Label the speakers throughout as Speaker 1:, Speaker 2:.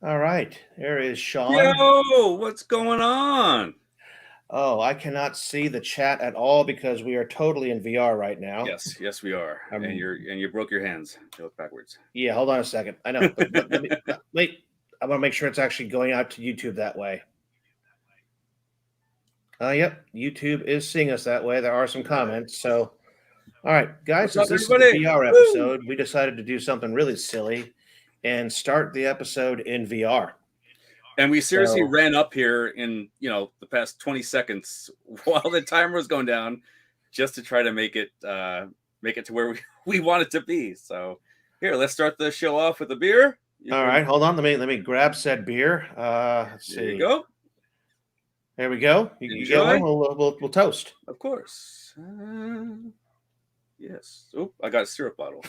Speaker 1: All right, there is Sean.
Speaker 2: Yo, what's going on?
Speaker 1: Oh, I cannot see the chat at all because we are totally in VR right now.
Speaker 2: Yes, we are. And
Speaker 1: Um,
Speaker 2: you broke your hands. You look backwards.
Speaker 1: yeah, hold on a second. I know, but let me wait. I want to make sure it's actually going out to YouTube that way. Yep, YouTube is seeing us that way. There are some comments. So, all right, guys,
Speaker 2: What's
Speaker 1: since
Speaker 2: up,
Speaker 1: this is the
Speaker 2: everybody?
Speaker 1: VR
Speaker 2: Woo!
Speaker 1: episode, we decided to do something really silly and start the episode in VR.
Speaker 2: And we seriously
Speaker 1: So,
Speaker 2: ran up here in the past 20 seconds while the timer was going down, just to try to make it to where we want it to be. So here, let's start the show off with a beer.
Speaker 1: all right, hold on. Let me grab said beer. Let's
Speaker 2: There you
Speaker 1: see.
Speaker 2: go.
Speaker 1: There we go. You get
Speaker 2: Enjoy.
Speaker 1: one. We'll toast.
Speaker 2: Of course. Yes. Oh, I got a syrup bottle.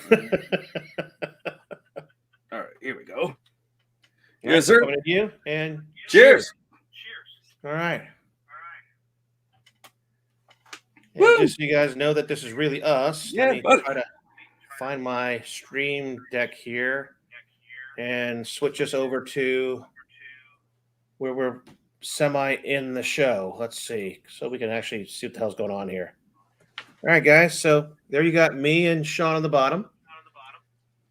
Speaker 2: All right, here we go.
Speaker 1: Yes, sir. Coming to you and
Speaker 2: cheers.
Speaker 1: All right. And just so you guys know that this is really us.
Speaker 2: Yeah,
Speaker 1: let me try to find my stream deck here and switch us over to where we're semi in the show. Let's see. So we can actually see what the hell's going on here. All right, guys. So there you got me and Sean on the bottom,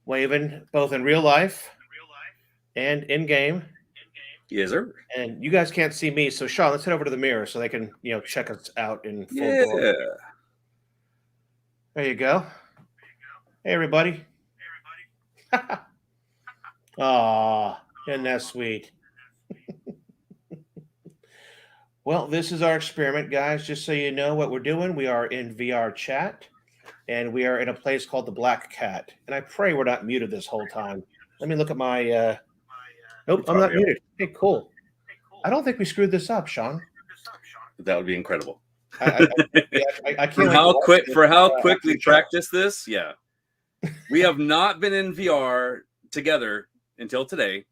Speaker 1: waving both in real life and in game.
Speaker 2: Yes, sir.
Speaker 1: And you guys can't see me, so Sean, let's head over to the mirror so they can, check us out in full glory. There you go. Hey, everybody. Aw, isn't that sweet? Well, this is our experiment, guys. Just so you know what we're doing, we are in VR chat, and we are in a place called the Black Cat. And I pray we're not muted this whole time. Let me look at my... Nope, I'm not muted. Hey, cool. I don't think we screwed this up, Sean.
Speaker 2: That would be incredible.
Speaker 1: I can't.
Speaker 2: For how quick we practice this, yeah. We have not been in VR together until today.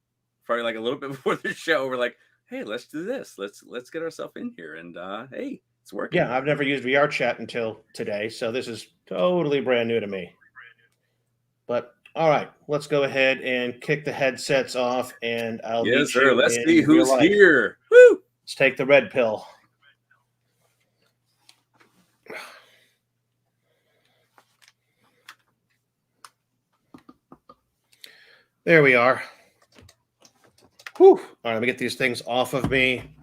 Speaker 2: Probably like a little bit before the show, we're like, hey, let's do this. Let's get ourselves in here, and hey, it's working.
Speaker 1: Yeah, I've never used VR chat until today, so this is totally brand new to me. But all right, let's go ahead and kick the headsets off, and I'll
Speaker 2: yes, sir. Let's see who's here.
Speaker 1: Woo! Let's take the red pill. There we are. Whew. All right, let me get these things off of me.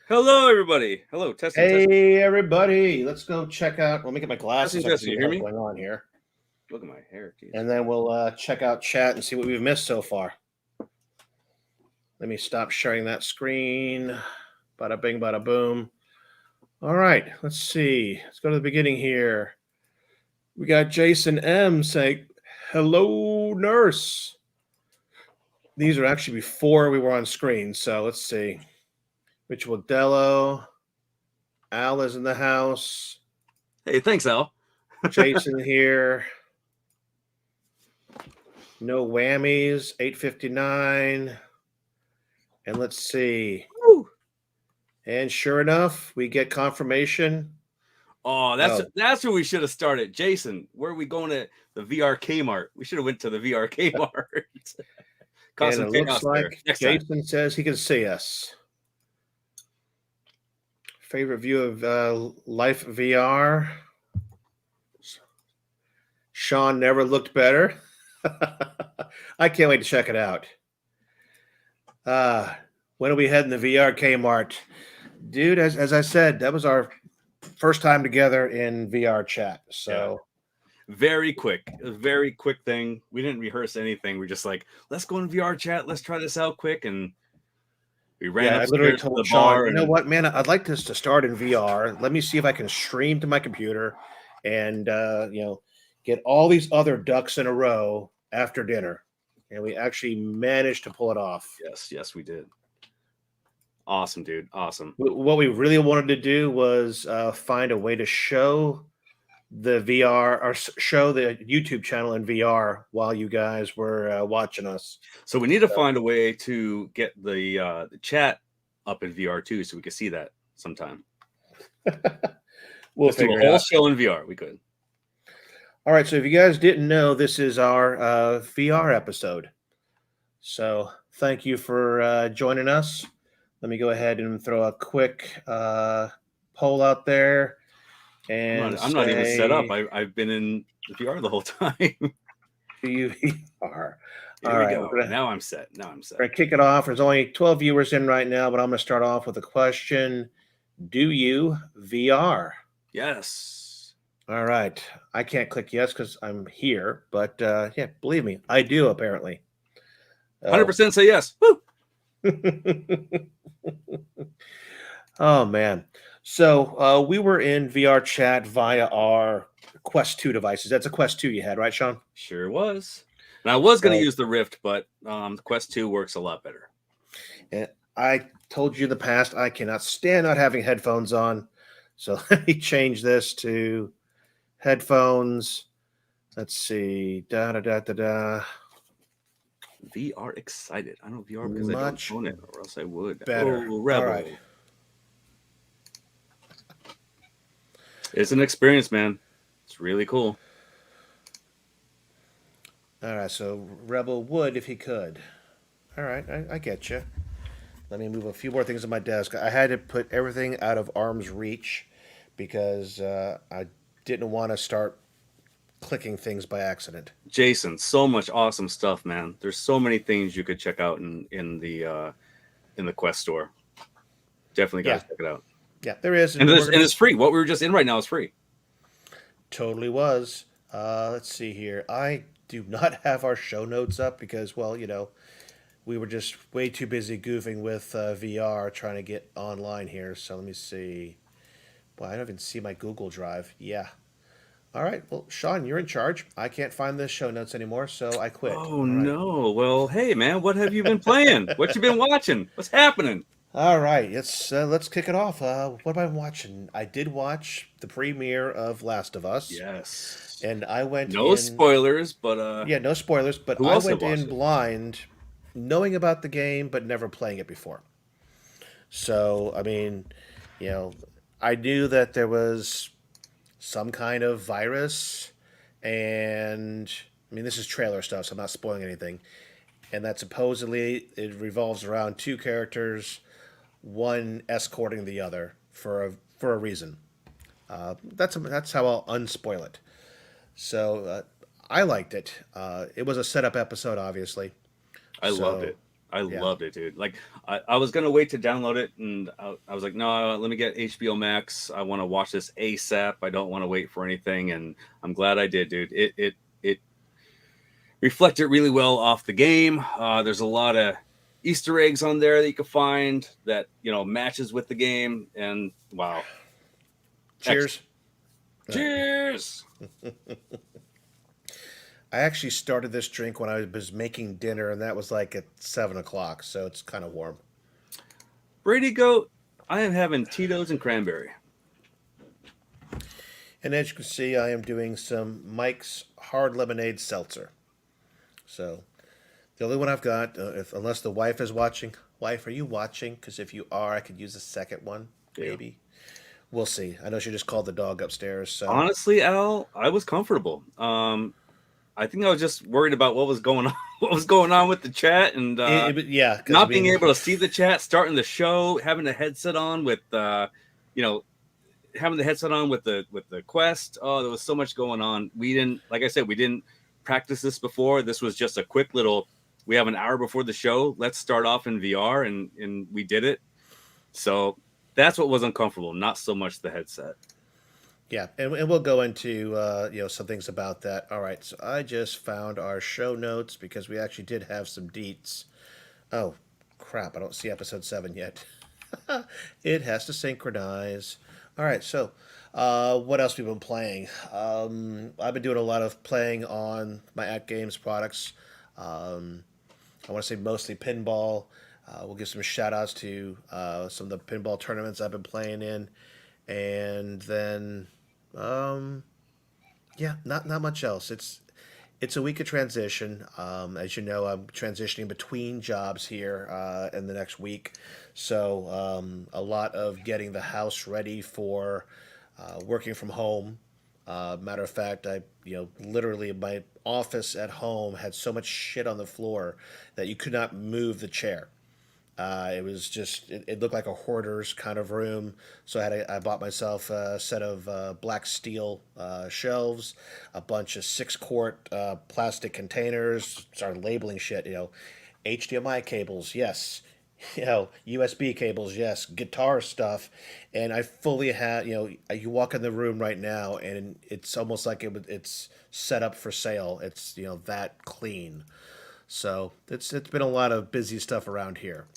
Speaker 2: Hello, everybody. Hello, testing.
Speaker 1: Hey, everybody. Let's go check out. Let me get my glasses.
Speaker 2: Testing. You hear me?
Speaker 1: What's going on here?
Speaker 2: Look at my hair. Geez.
Speaker 1: And then we'll check out chat and see what we've missed so far. Let me stop sharing that screen. Bada bing, bada boom. All right, let's see. Let's go to the beginning here. We got Jason M saying, hello, nurse. These are actually before we were on screen. So let's see. Rich Wadello. Al is in the house.
Speaker 2: Hey, thanks, Al.
Speaker 1: Jason here. No whammies. 8:59. And let's see. Woo. And sure enough, we get confirmation.
Speaker 2: Oh, that's where we should have started. Jason, where are we going to the VR Kmart? We should have went to the VR Kmart.
Speaker 1: And it looks like Jason says he can see us. Favorite view of Life VR. Sean never looked better. I can't wait to check it out. When are we heading to VR Kmart? Dude, as I said, that was our first time together in VR chat. So
Speaker 2: very quick thing. We didn't rehearse anything. We're just like, let's go in VR chat. Let's try this out quick. And we ran upstairs. I literally told the
Speaker 1: Sean, you know what, man, I'd like this to start in VR. Let me see if I can stream to my computer and, get all these other ducks in a row after dinner. And we actually managed to pull it off.
Speaker 2: Yes, we did. Awesome, dude. Awesome.
Speaker 1: What we really wanted to do was find a way to show the VR or show the YouTube channel in VR while you guys were watching us.
Speaker 2: So we need to find a way to get the chat up in VR too, so we can see that sometime.
Speaker 1: We'll
Speaker 2: do a whole show in VR. We could.
Speaker 1: All right. So if you guys didn't know, this is our VR episode. So thank you for joining us. Let me go ahead and throw a quick poll out there and
Speaker 2: I'm not even set up.
Speaker 1: say,
Speaker 2: I've been in the VR the whole time.
Speaker 1: do you are?
Speaker 2: Here
Speaker 1: All
Speaker 2: we
Speaker 1: right,
Speaker 2: go. Now I'm set.
Speaker 1: we're gonna kick it off. There's only 12 viewers in right now, but I'm gonna start off with a question. Do you VR?
Speaker 2: Yes.
Speaker 1: All right. I can't click yes because I'm here, but yeah, believe me, I do apparently.
Speaker 2: 100% say yes. Woo!
Speaker 1: Oh man. So we were in VR chat via our Quest 2 devices. That's a Quest 2 you had, right, Sean?
Speaker 2: Sure was. And I was going to
Speaker 1: So
Speaker 2: use the Rift, but the Quest 2 works a lot better.
Speaker 1: I told you in the past I cannot stand not having headphones on. So let me change this to headphones. Let's see. Da da da da da.
Speaker 2: VR excited. I don't VR because I don't
Speaker 1: Much
Speaker 2: own it, or else I would.
Speaker 1: better.
Speaker 2: Oh, Rebel.
Speaker 1: All right.
Speaker 2: It's an experience, man. It's really cool.
Speaker 1: All right. So Rebel would if he could. All right. I get you. Let me move a few more things on my desk. I had to put everything out of arm's reach because I didn't want to start clicking things by accident.
Speaker 2: Jason, so much awesome stuff, man. There's so many things you could check out in the Quest store. Definitely got to check it out.
Speaker 1: Yeah, there is,
Speaker 2: and it's free. What we were just in right now is free.
Speaker 1: Totally was. Let's see here. I do not have our show notes up because, well, we were just way too busy goofing with VR trying to get online here. So let me see. Well, I don't even see my Google Drive. Yeah. All right. Well, Sean, you're in charge. I can't find the show notes anymore, so I quit.
Speaker 2: Oh, no. Well, hey, man, what have you been playing? What you been watching? What's happening?
Speaker 1: All right. Let's kick it off. What am I watching? I did watch the premiere of Last of Us.
Speaker 2: Yes.
Speaker 1: And I went
Speaker 2: no spoilers, but
Speaker 1: yeah, no spoilers. But I went in blind, knowing about the game, but never playing it before. So I mean, I knew that there was some kind of virus, and I mean this is trailer stuff, so I'm not spoiling anything. And that supposedly it revolves around two characters, one escorting the other for a reason. That's how I'll unspoil it. So I liked it. It was a setup episode, obviously.
Speaker 2: I loved it. I loved it, dude. Like I was gonna wait to download it, and I was like, no, let me get HBO Max. I want to watch this ASAP. I don't want to wait for anything, and I'm glad I did, dude. It reflected really well off the game. There's a lot of Easter eggs on there that you can find that matches with the game, and wow.
Speaker 1: Cheers.
Speaker 2: Cheers.
Speaker 1: I actually started this drink when I was making dinner, and that was like at 7:00, so it's kind of warm.
Speaker 2: Brady Goat, I am having Tito's and cranberry.
Speaker 1: And as you can see, I am doing some Mike's Hard Lemonade Seltzer. So the only one I've got, unless the wife is watching. Wife, are you watching? Because if you are, I could use a second one, maybe. We'll see. I know she just called the dog upstairs. So
Speaker 2: honestly, Al, I was comfortable. I think I was just worried about what was going on. What was going on with the chat, and not being able to see the chat, starting the show, having the headset on with, having the headset on with the Quest. Oh, there was so much going on. We didn't, like I said, we didn't practice this before. This was just a quick little. We have an hour before the show. Let's start off in VR, and we did it. So that's what was uncomfortable, not so much the headset.
Speaker 1: Yeah, and we'll go into some things about that. All right, so I just found our show notes because we actually did have some deets. Oh, crap, I don't see episode 7 yet. It has to synchronize. All right, so what else we've been playing? I've been doing a lot of playing on my At Games products. I want to say mostly pinball. We'll give some shout outs to some of the pinball tournaments I've been playing in. And then yeah, not much else. It's a week of transition. As you know, I'm transitioning between jobs here in the next week, so a lot of getting the house ready for working from home. Matter of fact, literally my office at home had so much shit on the floor that you could not move the chair. It was just it looked like a hoarder's kind of room. So I bought myself a set of black steel shelves, a bunch of 6 quart plastic containers. Started labeling shit. HDMI cables, yes. USB cables, yes. Guitar stuff, and I fully had. You walk in the room right now, and it's almost like it's set up for sale. It's that clean. So it's been a lot of busy stuff around here.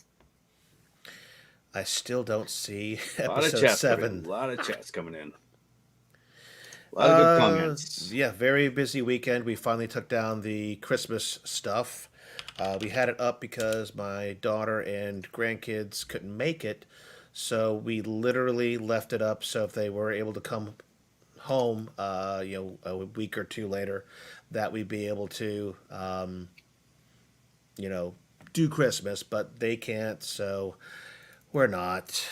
Speaker 1: I still don't see
Speaker 2: A lot of
Speaker 1: episode
Speaker 2: chats coming in. A
Speaker 1: 7.
Speaker 2: lot of chats coming in. A lot of good comments.
Speaker 1: Yeah, very busy weekend. We finally took down the Christmas stuff. We had it up because my daughter and grandkids couldn't make it, so we literally left it up so if they were able to come home, a week or two later, that we'd be able to, you know, do Christmas, but they can't, so we're not.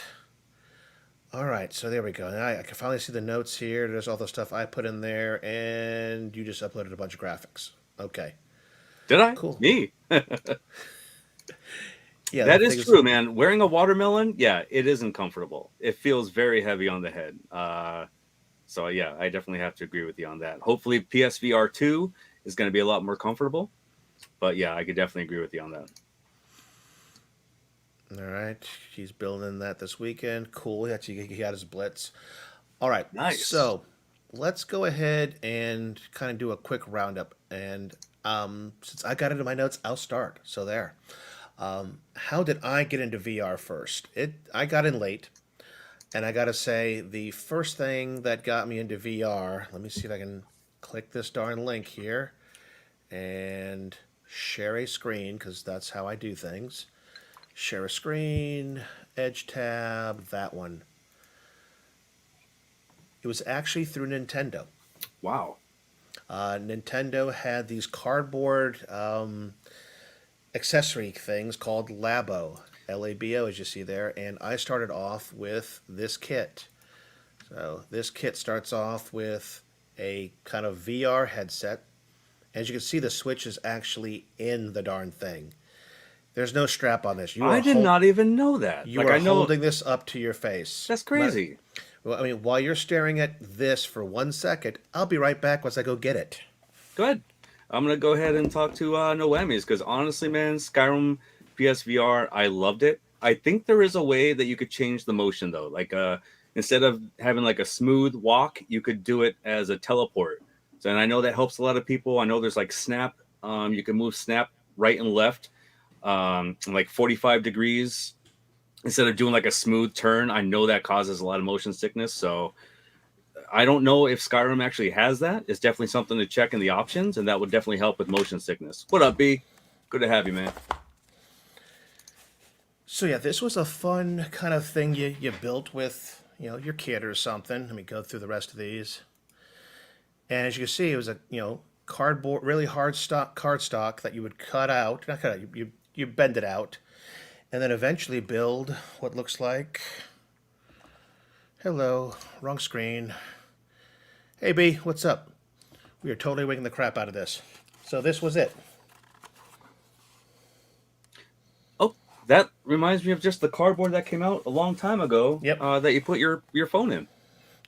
Speaker 1: All right, so there we go. Now I can finally see the notes here. There's all the stuff I put in there, and you just uploaded a bunch of graphics. Okay,
Speaker 2: Did I?
Speaker 1: cool.
Speaker 2: Me?
Speaker 1: Yeah,
Speaker 2: That is true, man. Wearing a watermelon, yeah, it isn't comfortable. It feels very heavy on the head. So yeah, I definitely have to agree with you on that. Hopefully, PSVR 2 is going to be a lot more comfortable. But yeah, I could definitely agree with you on that.
Speaker 1: All right, he's building that this weekend. Cool. He got his blitz. All right,
Speaker 2: Nice.
Speaker 1: so let's go ahead and kind of do a quick roundup. And since I got it in my notes, I'll start. So there. How did I get into VR first? I got in late, and I gotta say the first thing that got me into VR. Let me see if I can click this darn link here and share a screen because that's how I do things. Share a screen, Edge tab, that one. It was actually through Nintendo.
Speaker 2: Wow.
Speaker 1: Nintendo had these cardboard accessory things called Labo, Labo, as you see there, and I started off with this kit. So this kit starts off with a kind of VR headset. As you can see, the Switch is actually in the darn thing. There's no strap on this.
Speaker 2: I did not even know that.
Speaker 1: You are holding this up to your face.
Speaker 2: That's crazy.
Speaker 1: Well, I mean, while you're staring at this for 1 second, I'll be right back once I go get it.
Speaker 2: Go ahead. I'm going to go ahead and talk to Noemi's because honestly, man, Skyrim PSVR, I loved it. I think there is a way that you could change the motion, though. Like instead of having like a smooth walk, you could do it as a teleport. So, and I know that helps a lot of people. I know there's like snap. You can move snap right and left, like 45 degrees instead of doing like a smooth turn. I know that causes a lot of motion sickness. So I don't know if Skyrim actually has that. It's definitely something to check in the options, and that would definitely help with motion sickness. What up, B? Good to have you, man.
Speaker 1: So yeah, this was a fun kind of thing you built with your kid or something. Let me go through the rest of these. And as you can see, it was a cardboard, really hard cardstock that you would cut out. Not cut out. You bend it out, and then eventually build what looks like. Hello, wrong screen. Hey B, what's up? We are totally winging the crap out of this. So this was it.
Speaker 2: Oh, that reminds me of just the cardboard that came out a long time ago.
Speaker 1: Yep.
Speaker 2: That you put your phone in.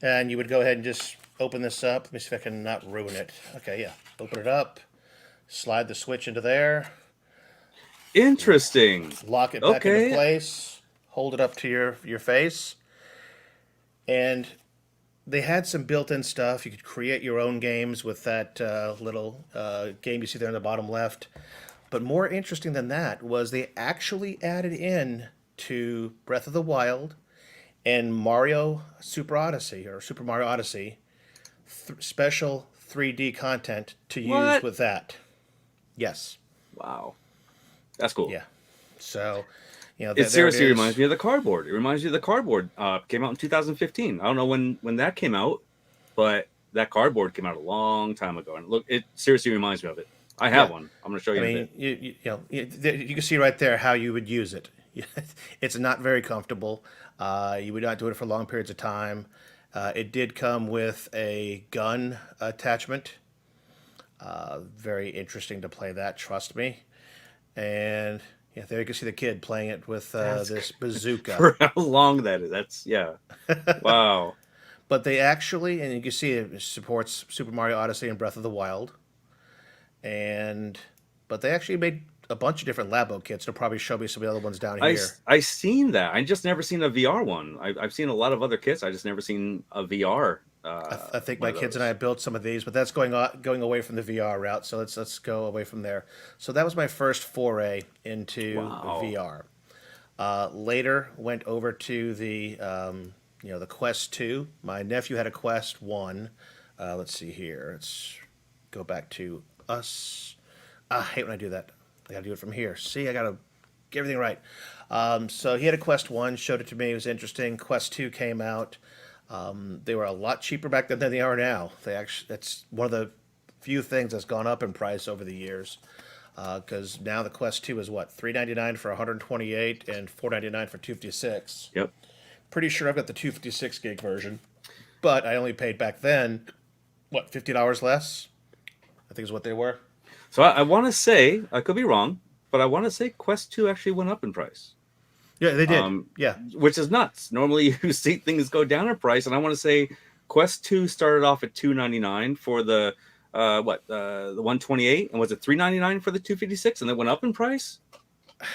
Speaker 1: And you would go ahead and just open this up. Let me see if I can not ruin it. Okay, yeah. Open it up. Slide the switch into there.
Speaker 2: Interesting.
Speaker 1: Lock it back into place. Hold it up to your face. And they had some built-in stuff. You could create your own games with that little game you see there in the bottom left. But more interesting than that was they actually added in to Breath of the Wild and Mario Super Odyssey or Super Mario Odyssey special 3D content to use with that. Yes.
Speaker 2: Wow. That's cool.
Speaker 1: Yeah. So,
Speaker 2: it seriously reminds me of the cardboard. It reminds me of the cardboard. Came out in 2015. I don't know when that came out, but that cardboard came out a long time ago. And look, it seriously reminds me of it. I have one. I'm going to show you.
Speaker 1: I mean, you can see right there how you would use it. It's not very comfortable. You would not do it for long periods of time. It did come with a gun attachment. Very interesting to play that, trust me. And yeah, there you can see the kid playing it with this bazooka.
Speaker 2: For how long that is. That's yeah. Wow.
Speaker 1: But they actually, and you can see it supports Super Mario Odyssey and Breath of the Wild. And but they actually made a bunch of different Labo kits. They'll probably show me some of the other ones down here.
Speaker 2: I seen that. I just never seen a VR one. I've seen a lot of other kits. I just never seen a VR.
Speaker 1: I think
Speaker 2: One
Speaker 1: my
Speaker 2: of
Speaker 1: kids and I
Speaker 2: those.
Speaker 1: built some of these, but that's going away from the VR route. So let's go away from there. So that was my first foray into
Speaker 2: Wow.
Speaker 1: VR. Later went over to the the Quest 2. My nephew had a Quest 1. Let's see here. Let's go back to us. I hate when I do that. I gotta do it from here. See, I gotta get everything right. So he had a Quest 1, showed it to me. It was interesting. Quest 2 came out. They were a lot cheaper back then than they are now. That's one of the few things that's gone up in price over the years. Because now the Quest 2 is what, $399 for 128 and $499 for 256.
Speaker 2: Yep.
Speaker 1: Pretty sure I've got the 256 gig version, but I only paid back then what, $50 less? I think is what they were.
Speaker 2: So I want to say I could be wrong, but I want to say Quest 2 actually went up in price.
Speaker 1: Yeah, they did. Yeah,
Speaker 2: Which is nuts. Normally you see things go down in price, and I want to say Quest 2 started off at $299 for the 128, and was it $399 for the 256, and it went up in price?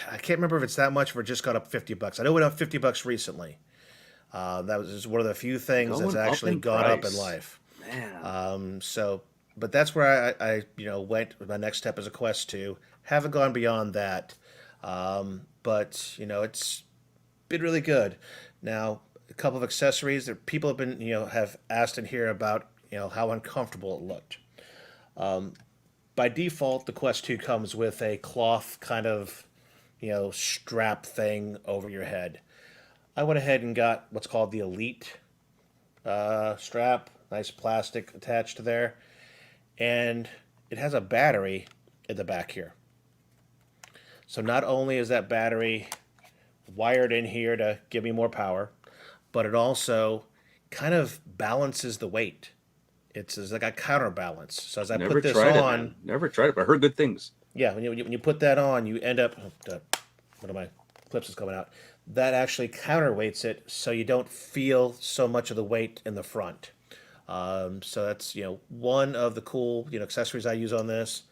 Speaker 1: I can't remember if it's that much or it just got up $50. I know it went up $50 recently. That was just one of the few things that's
Speaker 2: Going up
Speaker 1: actually
Speaker 2: in
Speaker 1: gone up in
Speaker 2: price.
Speaker 1: life.
Speaker 2: Man.
Speaker 1: But that's where I went with my next step as a Quest 2. Haven't gone beyond that. But it's been really good. Now, a couple of accessories that people have been, have asked in here about, how uncomfortable it looked. By default, the Quest 2 comes with a cloth kind of, strap thing over your head. I went ahead and got what's called the Elite strap, nice plastic attached to there, and it has a battery in the back here. So not only is that battery wired in here to give me more power, but it also kind of balances the weight. It's like a counterbalance. So as I
Speaker 2: Never
Speaker 1: put this
Speaker 2: tried it,
Speaker 1: on,
Speaker 2: man. Never tried it, but I heard good things.
Speaker 1: yeah, when you put that on, you end up. One of my clips is coming out. That actually counterweights it, so you don't feel so much of the weight in the front. So that's one of the cool accessories I use on this.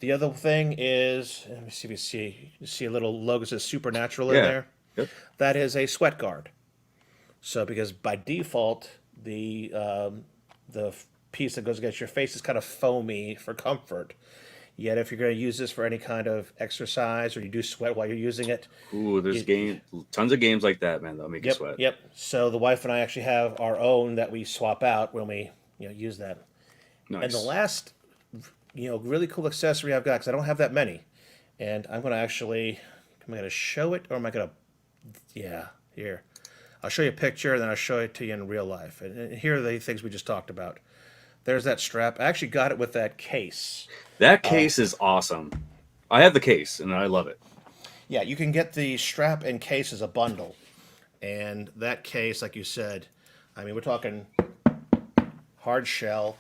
Speaker 1: The other thing is, let me see if you see a little logo that says Supernatural in
Speaker 2: Yeah.
Speaker 1: there.
Speaker 2: Yep.
Speaker 1: That is a sweat guard. So because by default the piece that goes against your face is kind of foamy for comfort. Yet if you're going to use this for any kind of exercise or you do sweat while you're using it,
Speaker 2: Ooh, there's tons of games like that, man. That'll make you
Speaker 1: yep,
Speaker 2: sweat.
Speaker 1: yep. So the wife and I actually have our own that we swap out when we use that. And the
Speaker 2: Nice.
Speaker 1: last really cool accessory I've got, because I don't have that many, and am I going to show it or am I going to? Yeah, here. I'll show you a picture and then I'll show it to you in real life. And here are the things we just talked about. There's that strap. I actually got it with that case.
Speaker 2: That case is awesome. I have the case and I love it.
Speaker 1: Yeah, you can get the strap and case as a bundle. And that case, like you said, I mean, we're talking hard shell.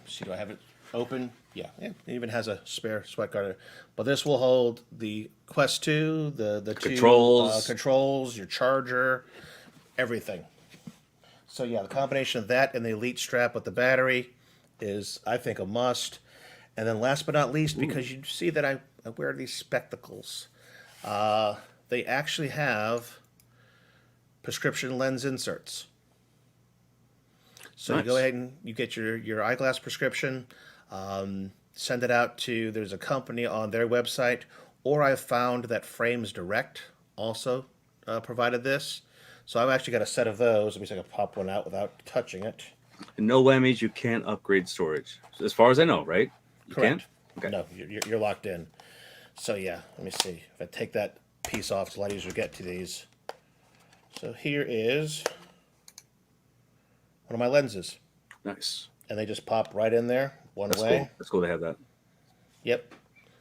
Speaker 1: See, do I have it open? Yeah, it even has a spare sweat guard. But this will hold the Quest 2, the
Speaker 2: Controls.
Speaker 1: two controls, your charger, everything. So yeah, the combination of that and the Elite strap with the battery is, I think, a must. And then last but not least, because you see that I wear these spectacles, they actually have prescription lens inserts. So you go
Speaker 2: Nice.
Speaker 1: ahead and you get your eyeglass prescription, send it out to, there's a company on their website, or I found that Frames Direct also provided this. So I've actually got a set of those. Let me see if I can pop one out without touching it.
Speaker 2: And no whammies, you can't upgrade storage. As far as I know, right? You
Speaker 1: Correct.
Speaker 2: can't? Okay.
Speaker 1: No, you're locked in. So yeah, let me see. If I take that piece off, it's a lot easier to get to these. So here is one of my lenses.
Speaker 2: Nice.
Speaker 1: And they just pop right in there one
Speaker 2: That's
Speaker 1: way.
Speaker 2: cool. That's cool to have that.
Speaker 1: Yep.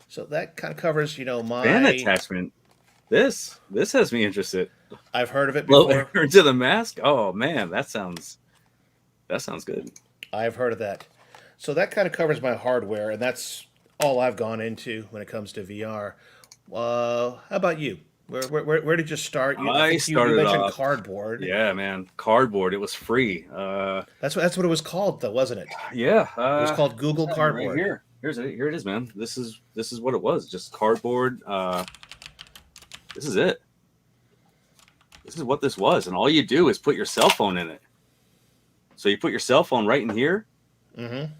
Speaker 1: So that kind of covers,
Speaker 2: Fan
Speaker 1: my
Speaker 2: attachment. This has me interested.
Speaker 1: I've heard of it
Speaker 2: Blow
Speaker 1: before.
Speaker 2: air into the mask. Oh man, that sounds good.
Speaker 1: I've heard of that. So that kind of covers my hardware, and that's all I've gone into when it comes to VR. How about you? Where did you start? I
Speaker 2: I
Speaker 1: think you
Speaker 2: started
Speaker 1: mentioned
Speaker 2: off,
Speaker 1: cardboard.
Speaker 2: yeah, man, cardboard. It was free.
Speaker 1: That's what it was called, though, wasn't it?
Speaker 2: Yeah,
Speaker 1: It was called
Speaker 2: I just
Speaker 1: Google
Speaker 2: have it right
Speaker 1: Cardboard.
Speaker 2: here. Here it is, man. This is what it was. Just cardboard. This is it. This is what this was, and all you do is put your cell phone in it. So you put your cell phone right in here,
Speaker 1: Mm-hmm.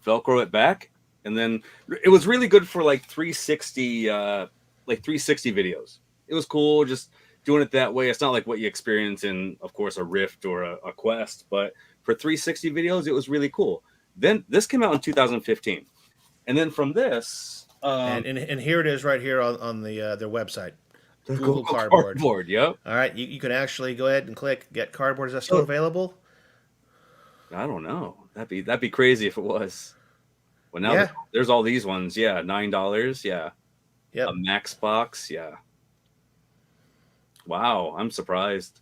Speaker 2: Velcro it back, and then it was really good for like 360, like 360 videos. It was cool just doing it that way. It's not like what you experience in, of course, a Rift or a Quest, but for 360 videos, it was really cool. Then this came out in 2015, and then from this,
Speaker 1: And here it is right here on the their website,
Speaker 2: the
Speaker 1: Google
Speaker 2: Google
Speaker 1: Cardboard.
Speaker 2: Cardboard. Yep.
Speaker 1: All right, you can actually go ahead and click Get Cardboard. Is that still
Speaker 2: So
Speaker 1: available?
Speaker 2: I don't know. That'd be crazy if it was. Well, now
Speaker 1: Yeah.
Speaker 2: there's all these ones. Yeah, $9. Yeah, a
Speaker 1: Yep.
Speaker 2: Max box. Yeah. Wow, I'm surprised.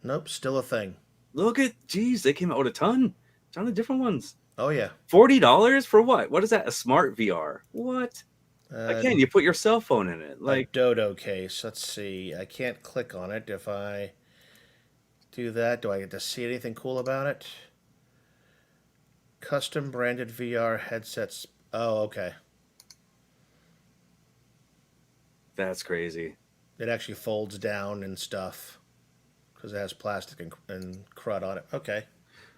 Speaker 1: Nope. Still a thing.
Speaker 2: Look at, geez, they came out with a ton of different ones.
Speaker 1: Oh yeah.
Speaker 2: $40 for what? What is that? A smart VR? What?
Speaker 1: Uh,
Speaker 2: Again, you put your cell phone in it.
Speaker 1: a
Speaker 2: Like,
Speaker 1: dodo case. Let's see. I can't click on it. If I do that, do I get to see anything cool about it? Custom branded VR headsets. Oh, okay.
Speaker 2: that's crazy.
Speaker 1: It actually folds down and stuff because it has plastic and crud on it. Okay.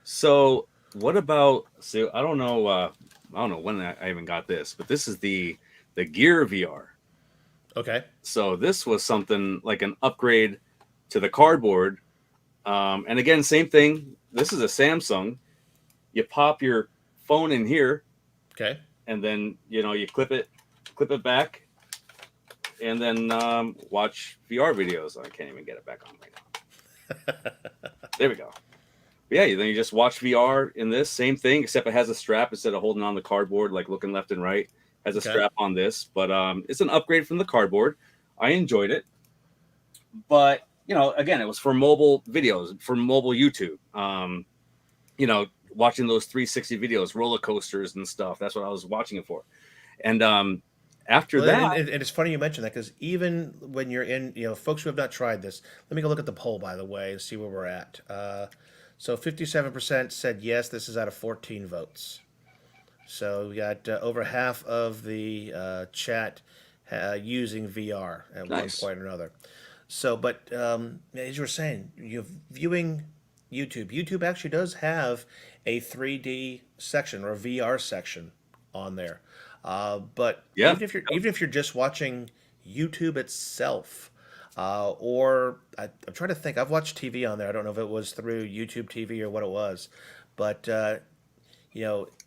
Speaker 2: So, what about? So, I don't know. I don't know when I even got this, but this is the Gear VR.
Speaker 1: Okay.
Speaker 2: So this was something like an upgrade to the cardboard. And again, same thing. This is a Samsung. You pop your phone in here,
Speaker 1: Okay.
Speaker 2: and then you clip it back, and then watch VR videos. I can't even get it back on right now. There we go. But yeah, then you just watch VR in this same thing, except it has a strap instead of holding on the cardboard, like looking left and right. Has a
Speaker 1: Okay.
Speaker 2: strap on this, but it's an upgrade from the cardboard. I enjoyed it, but again, it was for mobile videos, for mobile YouTube. Watching those 360 videos, roller coasters and stuff. That's what I was watching it for. And after
Speaker 1: Well,
Speaker 2: that,
Speaker 1: and it's funny you mentioned that because even when you're in, folks who have not tried this, let me go look at the poll, by the way, and see where we're at. So 57% said yes, this is out of 14 votes. So we got over half of the chat using VR at
Speaker 2: nice.
Speaker 1: one point or another. So, but as you were saying, you're viewing YouTube. YouTube actually does have a 3D section or a VR section on there. But
Speaker 2: Yeah.
Speaker 1: even if you're just watching YouTube itself, I'm trying to think. I've watched TV on there. I don't know if it was through YouTube TV or what it was, but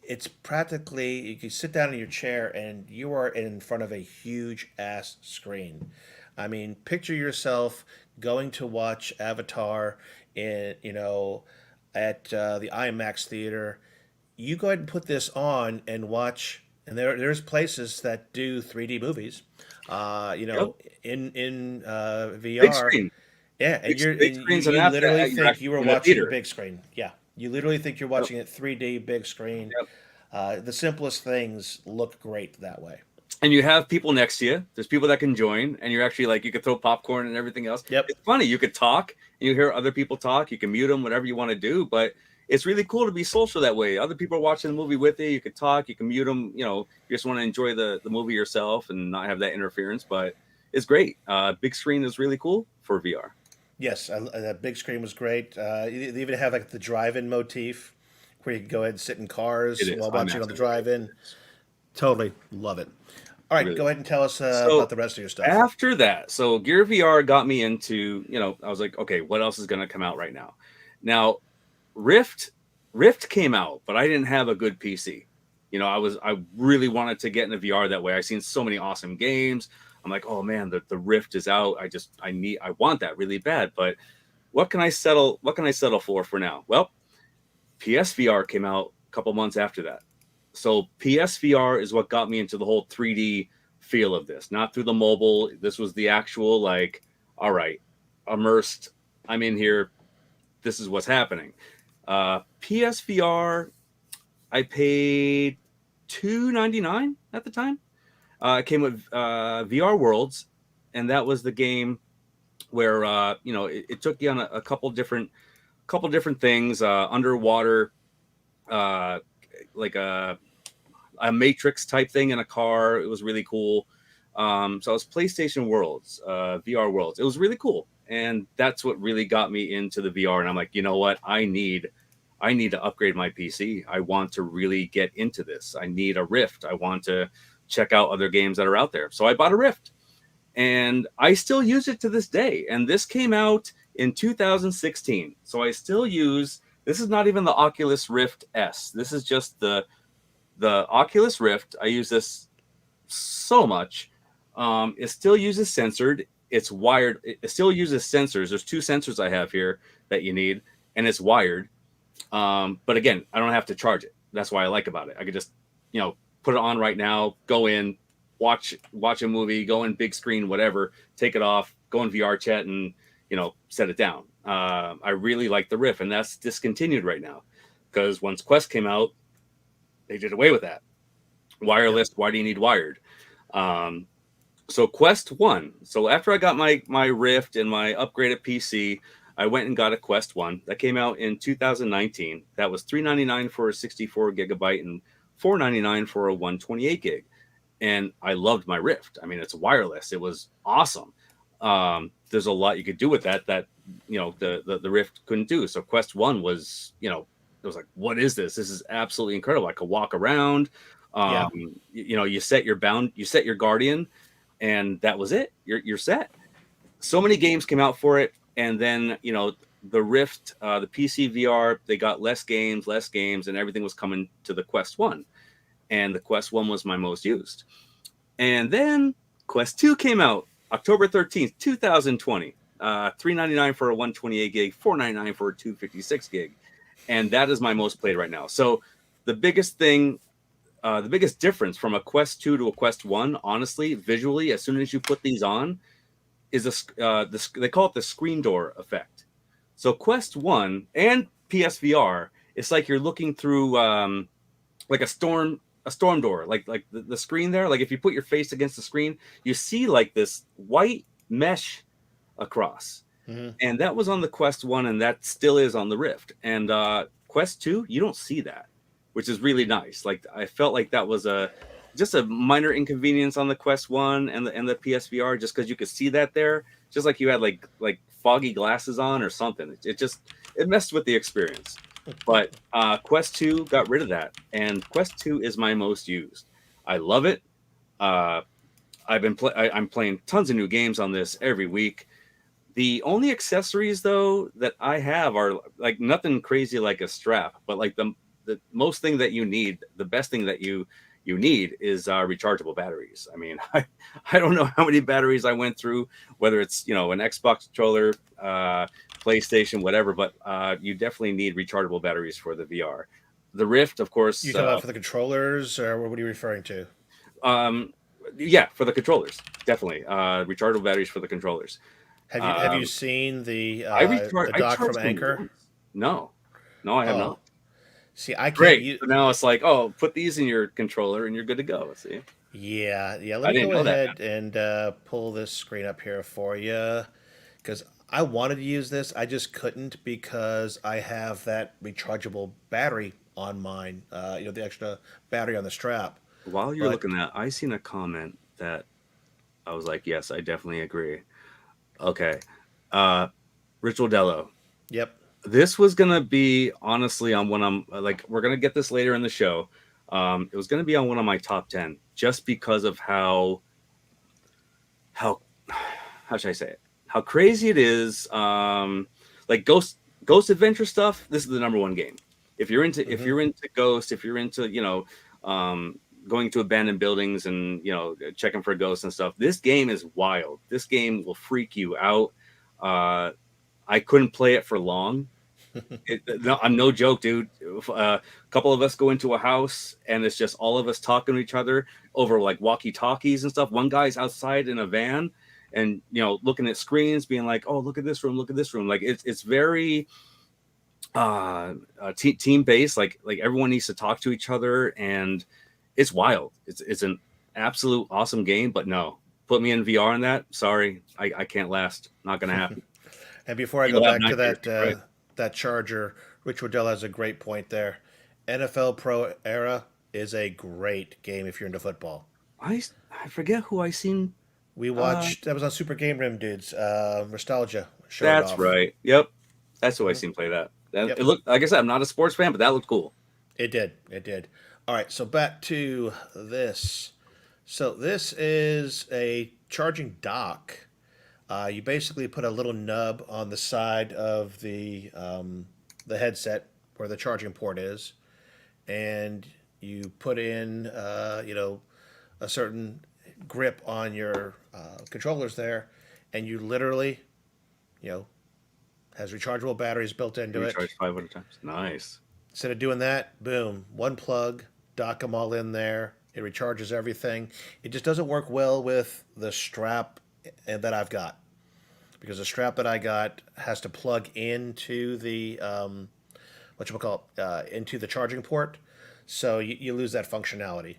Speaker 1: it's practically you can sit down in your chair and you are in front of a huge ass screen. I mean, picture yourself going to watch Avatar in at the IMAX theater. You go ahead and put this on and watch. And there's places that do 3D movies,
Speaker 2: Yep.
Speaker 1: in
Speaker 2: Big
Speaker 1: VR.
Speaker 2: screen.
Speaker 1: Yeah, and
Speaker 2: Big screens, and
Speaker 1: you
Speaker 2: after
Speaker 1: literally
Speaker 2: that, you're
Speaker 1: think you were
Speaker 2: in a
Speaker 1: watching
Speaker 2: theater.
Speaker 1: big screen. Yeah, you literally think you're watching it 3D big screen.
Speaker 2: Yep.
Speaker 1: The simplest things look great that way.
Speaker 2: And you have people next to you. There's people that can join, and you're actually like you could throw popcorn and everything else.
Speaker 1: Yep.
Speaker 2: It's funny. You could talk, and you hear other people talk. You can mute them, whatever you want to do. But it's really cool to be social that way. Other people are watching the movie with you. You could talk. You can mute them. You just want to enjoy the movie yourself and not have that interference. But it's great. Big screen is really cool for VR.
Speaker 1: Yes, that big screen was great. They even have like the drive-in motif where you can go ahead and sit in cars
Speaker 2: It is.
Speaker 1: while watching on the
Speaker 2: IMAX.
Speaker 1: drive-in. Totally love it. All right,
Speaker 2: Really.
Speaker 1: go ahead and tell us
Speaker 2: So,
Speaker 1: about the rest of your stuff.
Speaker 2: After that, so Gear VR got me into, I was like, okay, what else is going to come out right now? Now, Rift came out, but I didn't have a good PC. I really wanted to get into VR that way. I've seen so many awesome games. I'm like, oh man, the Rift is out. I want that really bad. But what can I settle for now? Well, PSVR came out a couple months after that. So PSVR is what got me into the whole 3D feel of this, not through the mobile. This was the actual, like, all right, immersed. I'm in here. This is what's happening. PSVR, I paid $2.99 at the time. It came with VR Worlds, and that was the game where it took you on a couple different things, underwater, uh, like a Matrix type thing in a car. It was really cool. So it was PlayStation Worlds, VR Worlds. It was really cool, and that's what really got me into the VR. And I'm like, you know what? I need to upgrade my PC. I want to really get into this. I need a Rift. I want to check out other games that are out there. So I bought a Rift, and I still use it to this day. And this came out in 2016, so I still use. This is not even the Oculus Rift S. This is just the Oculus Rift. I use this so much. It still uses censored. It's wired. It still uses sensors. There's 2 sensors I have here that you need, and it's wired. But again, I don't have to charge it. That's what I like about it. I could just, put it on right now, go in, watch a movie, go in big screen, whatever, take it off, go in VR chat, and set it down. I really like the Rift, and that's discontinued right now because once Quest came out, they did away with that. Wireless. Why do you need wired? So Quest 1. So after I got my Rift and my upgraded PC, I went and got a Quest 1 that came out in 2019. That was $399 for a 64 gigabyte and $499 for a 128 gig. And I loved my Rift. I mean, it's wireless. It was awesome. There's a lot you could do with that the Rift couldn't do. So Quest 1 was, it was like, what is this? This is absolutely incredible. I could walk around. You set your Guardian, and that was it. You're set. So many games came out for it, and then the Rift, the PC VR, they got less games, and everything was coming to the Quest 1, and the Quest 1 was my most used. And then Quest 2 came out October 13th, 2020. $399 for a 128 gig, $499 for a 256 gig. And that is my most played right now. So the biggest thing, the biggest difference from a Quest 2 to a Quest 1, honestly, visually, as soon as you put these on, is they call it the screen door effect. So Quest 1 and PSVR, it's like you're looking through like a storm door, like the screen there. Like if you put your face against the screen, you see like this white mesh across. Mm-hmm. And that was on the Quest 1, and that still is on the Rift. And Quest 2, you don't see that, which is really nice. Like I felt like that was just a minor inconvenience on the Quest 1 and the PSVR, just because you could see that there, just like you had like foggy glasses on or something. It messed with the experience. But Quest 2 got rid of that, and Quest 2 is my most used. I love it. I'm playing tons of new games on this every week. The only accessories though that I have are like nothing crazy like a strap, but like the most thing that you need, the best thing that you need is rechargeable batteries. I mean, I don't know how many batteries I went through, whether it's an Xbox controller, PlayStation, whatever, but you definitely need rechargeable batteries for the VR. The Rift, of course.
Speaker 1: You talking about for the controllers, or what are you referring to?
Speaker 2: Yeah, for the controllers, definitely. Rechargeable batteries for the controllers.
Speaker 1: Have you seen the dock from Anchor?
Speaker 2: No, I have not.
Speaker 1: See, I can't.
Speaker 2: Great. So now it's like, put these in your controller and you're good to go. See?
Speaker 1: Yeah. Let me go ahead and pull this screen up here for you, because I wanted to use this. I just couldn't because I have that rechargeable battery on mine. The extra battery on the strap.
Speaker 2: While you're looking at, I seen a comment that I was like, yes, I definitely agree. Okay. Ritual Dello.
Speaker 1: Yep.
Speaker 2: This was going to be, honestly, on one of we're going to get this later in the show. It was going to be on one of my top 10 just because of how should I say it? How crazy it is. Like Ghost Adventure stuff. This is the number one game. If you're into Ghost, if you're into, going to abandoned buildings and checking for ghosts and stuff, this game is wild. This game will freak you out. I couldn't play it for long No, I'm no joke, dude. A couple of us go into a house and it's just all of us talking to each other over like walkie talkies and stuff. One guy's outside in a van and looking at screens, being like, "Oh, look at this room, look at this room." Like it's very team based. Like everyone needs to talk to each other, and it's wild. It's an absolute awesome game. But no, put me in VR on that. Sorry, I can't last. Not gonna happen.
Speaker 1: And before I go
Speaker 2: You'll have
Speaker 1: back to
Speaker 2: nightmares, right?
Speaker 1: that Charger, Rich Waddell has a great point there. NFL Pro Era is a great game if you're into football.
Speaker 2: I forget who I seen.
Speaker 1: We watched that was on Super Game Room, dudes. Nostalgia showed it
Speaker 2: That's
Speaker 1: off.
Speaker 2: right. Yep, that's who I
Speaker 1: Mhm.
Speaker 2: seen play that. It
Speaker 1: Yep,
Speaker 2: looked, like I said, I'm not a sports fan, but that looked cool.
Speaker 1: it did. It did. All right, so back to this. So this is a charging dock. You basically put a little nub on the side of the headset where the charging port is, and you put in a certain grip on your controllers there, and you literally you know has rechargeable batteries built
Speaker 2: You
Speaker 1: into it.
Speaker 2: recharge 500 times. Nice.
Speaker 1: Instead of doing that, boom, one plug, dock them all in there. It recharges everything. It just doesn't work well with the strap that I've got because the strap that I got has to plug into the what you call into the charging port, so you lose that functionality.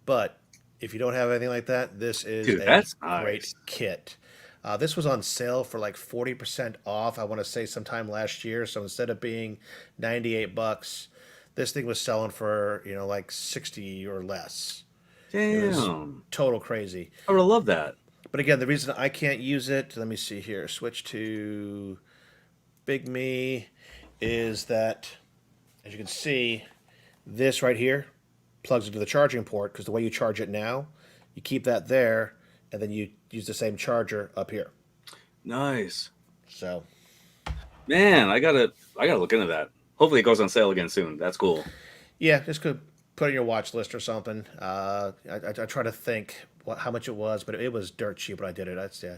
Speaker 1: But if you don't have anything like that, this is
Speaker 2: Dude,
Speaker 1: a
Speaker 2: that's
Speaker 1: great
Speaker 2: nice.
Speaker 1: kit. This was on sale for like 40% off. I want to say sometime last year. So instead of being $98, this thing was selling for like 60 or less. It was
Speaker 2: Damn.
Speaker 1: total crazy.
Speaker 2: I would have loved that.
Speaker 1: But again, the reason I can't use it, let me see here, switch to Big Me, is that, as you can see, this right here plugs into the charging port because the way you charge it now, you keep that there and then you use the same charger up here.
Speaker 2: Nice.
Speaker 1: So,
Speaker 2: Man, I gotta look into that. Hopefully it goes on sale again soon. That's cool.
Speaker 1: yeah, just could put it in your watch list or something. I try to think how much it was, but it was dirt cheap when I did it. That's yeah.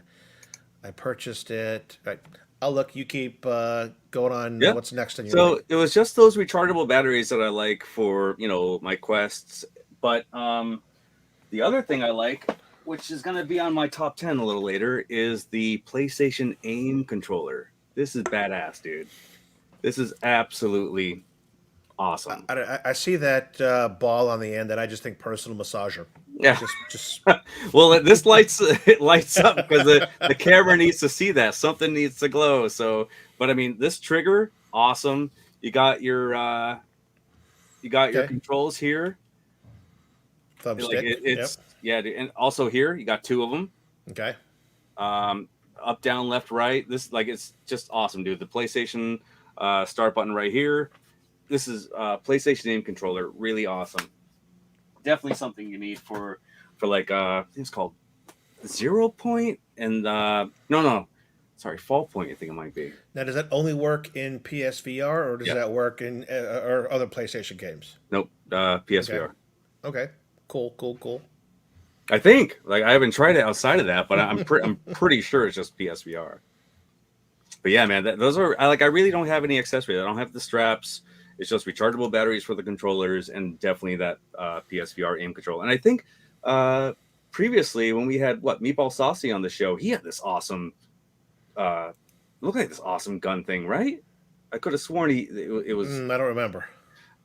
Speaker 1: I purchased it. Right. Oh, look, you keep going on.
Speaker 2: Yeah.
Speaker 1: What's next on your
Speaker 2: So
Speaker 1: list?
Speaker 2: it was just those rechargeable batteries that I like for, my quests. But the other thing I like, which is going to be on my top 10 a little later, is the PlayStation Aim controller. This is badass, dude. This is absolutely awesome.
Speaker 1: I see that ball on the end, and I just think personal massager.
Speaker 2: Yeah.
Speaker 1: Just
Speaker 2: Well, this it lights up because the camera needs to see that. Something needs to glow. So, but I mean, this trigger, awesome. You got your
Speaker 1: okay.
Speaker 2: controls here. Like
Speaker 1: Thumbstick. Yep.
Speaker 2: it's yeah, dude. And also here you got two of them.
Speaker 1: Okay.
Speaker 2: Up, down, left, right. This it's just awesome, dude. The PlayStation start button right here. This is PlayStation Aim controller, really awesome. Definitely something you need for like it's called 0 Point and no, sorry, Fall Point. I think it might be.
Speaker 1: Now, does that only work in PSVR or does
Speaker 2: Yeah.
Speaker 1: that work in or other PlayStation games?
Speaker 2: Nope. PSVR.
Speaker 1: Okay. Cool. Cool. Cool.
Speaker 2: I think I haven't tried it outside of that, but I'm pretty sure it's just PSVR. But yeah, man, those are I really don't have any accessories. I don't have the straps. It's just rechargeable batteries for the controllers and definitely that PSVR aim control. And I think previously when we had Meatball Saucy on the show, he had this awesome looked like this awesome gun thing, right? I could have sworn it was,
Speaker 1: I don't remember.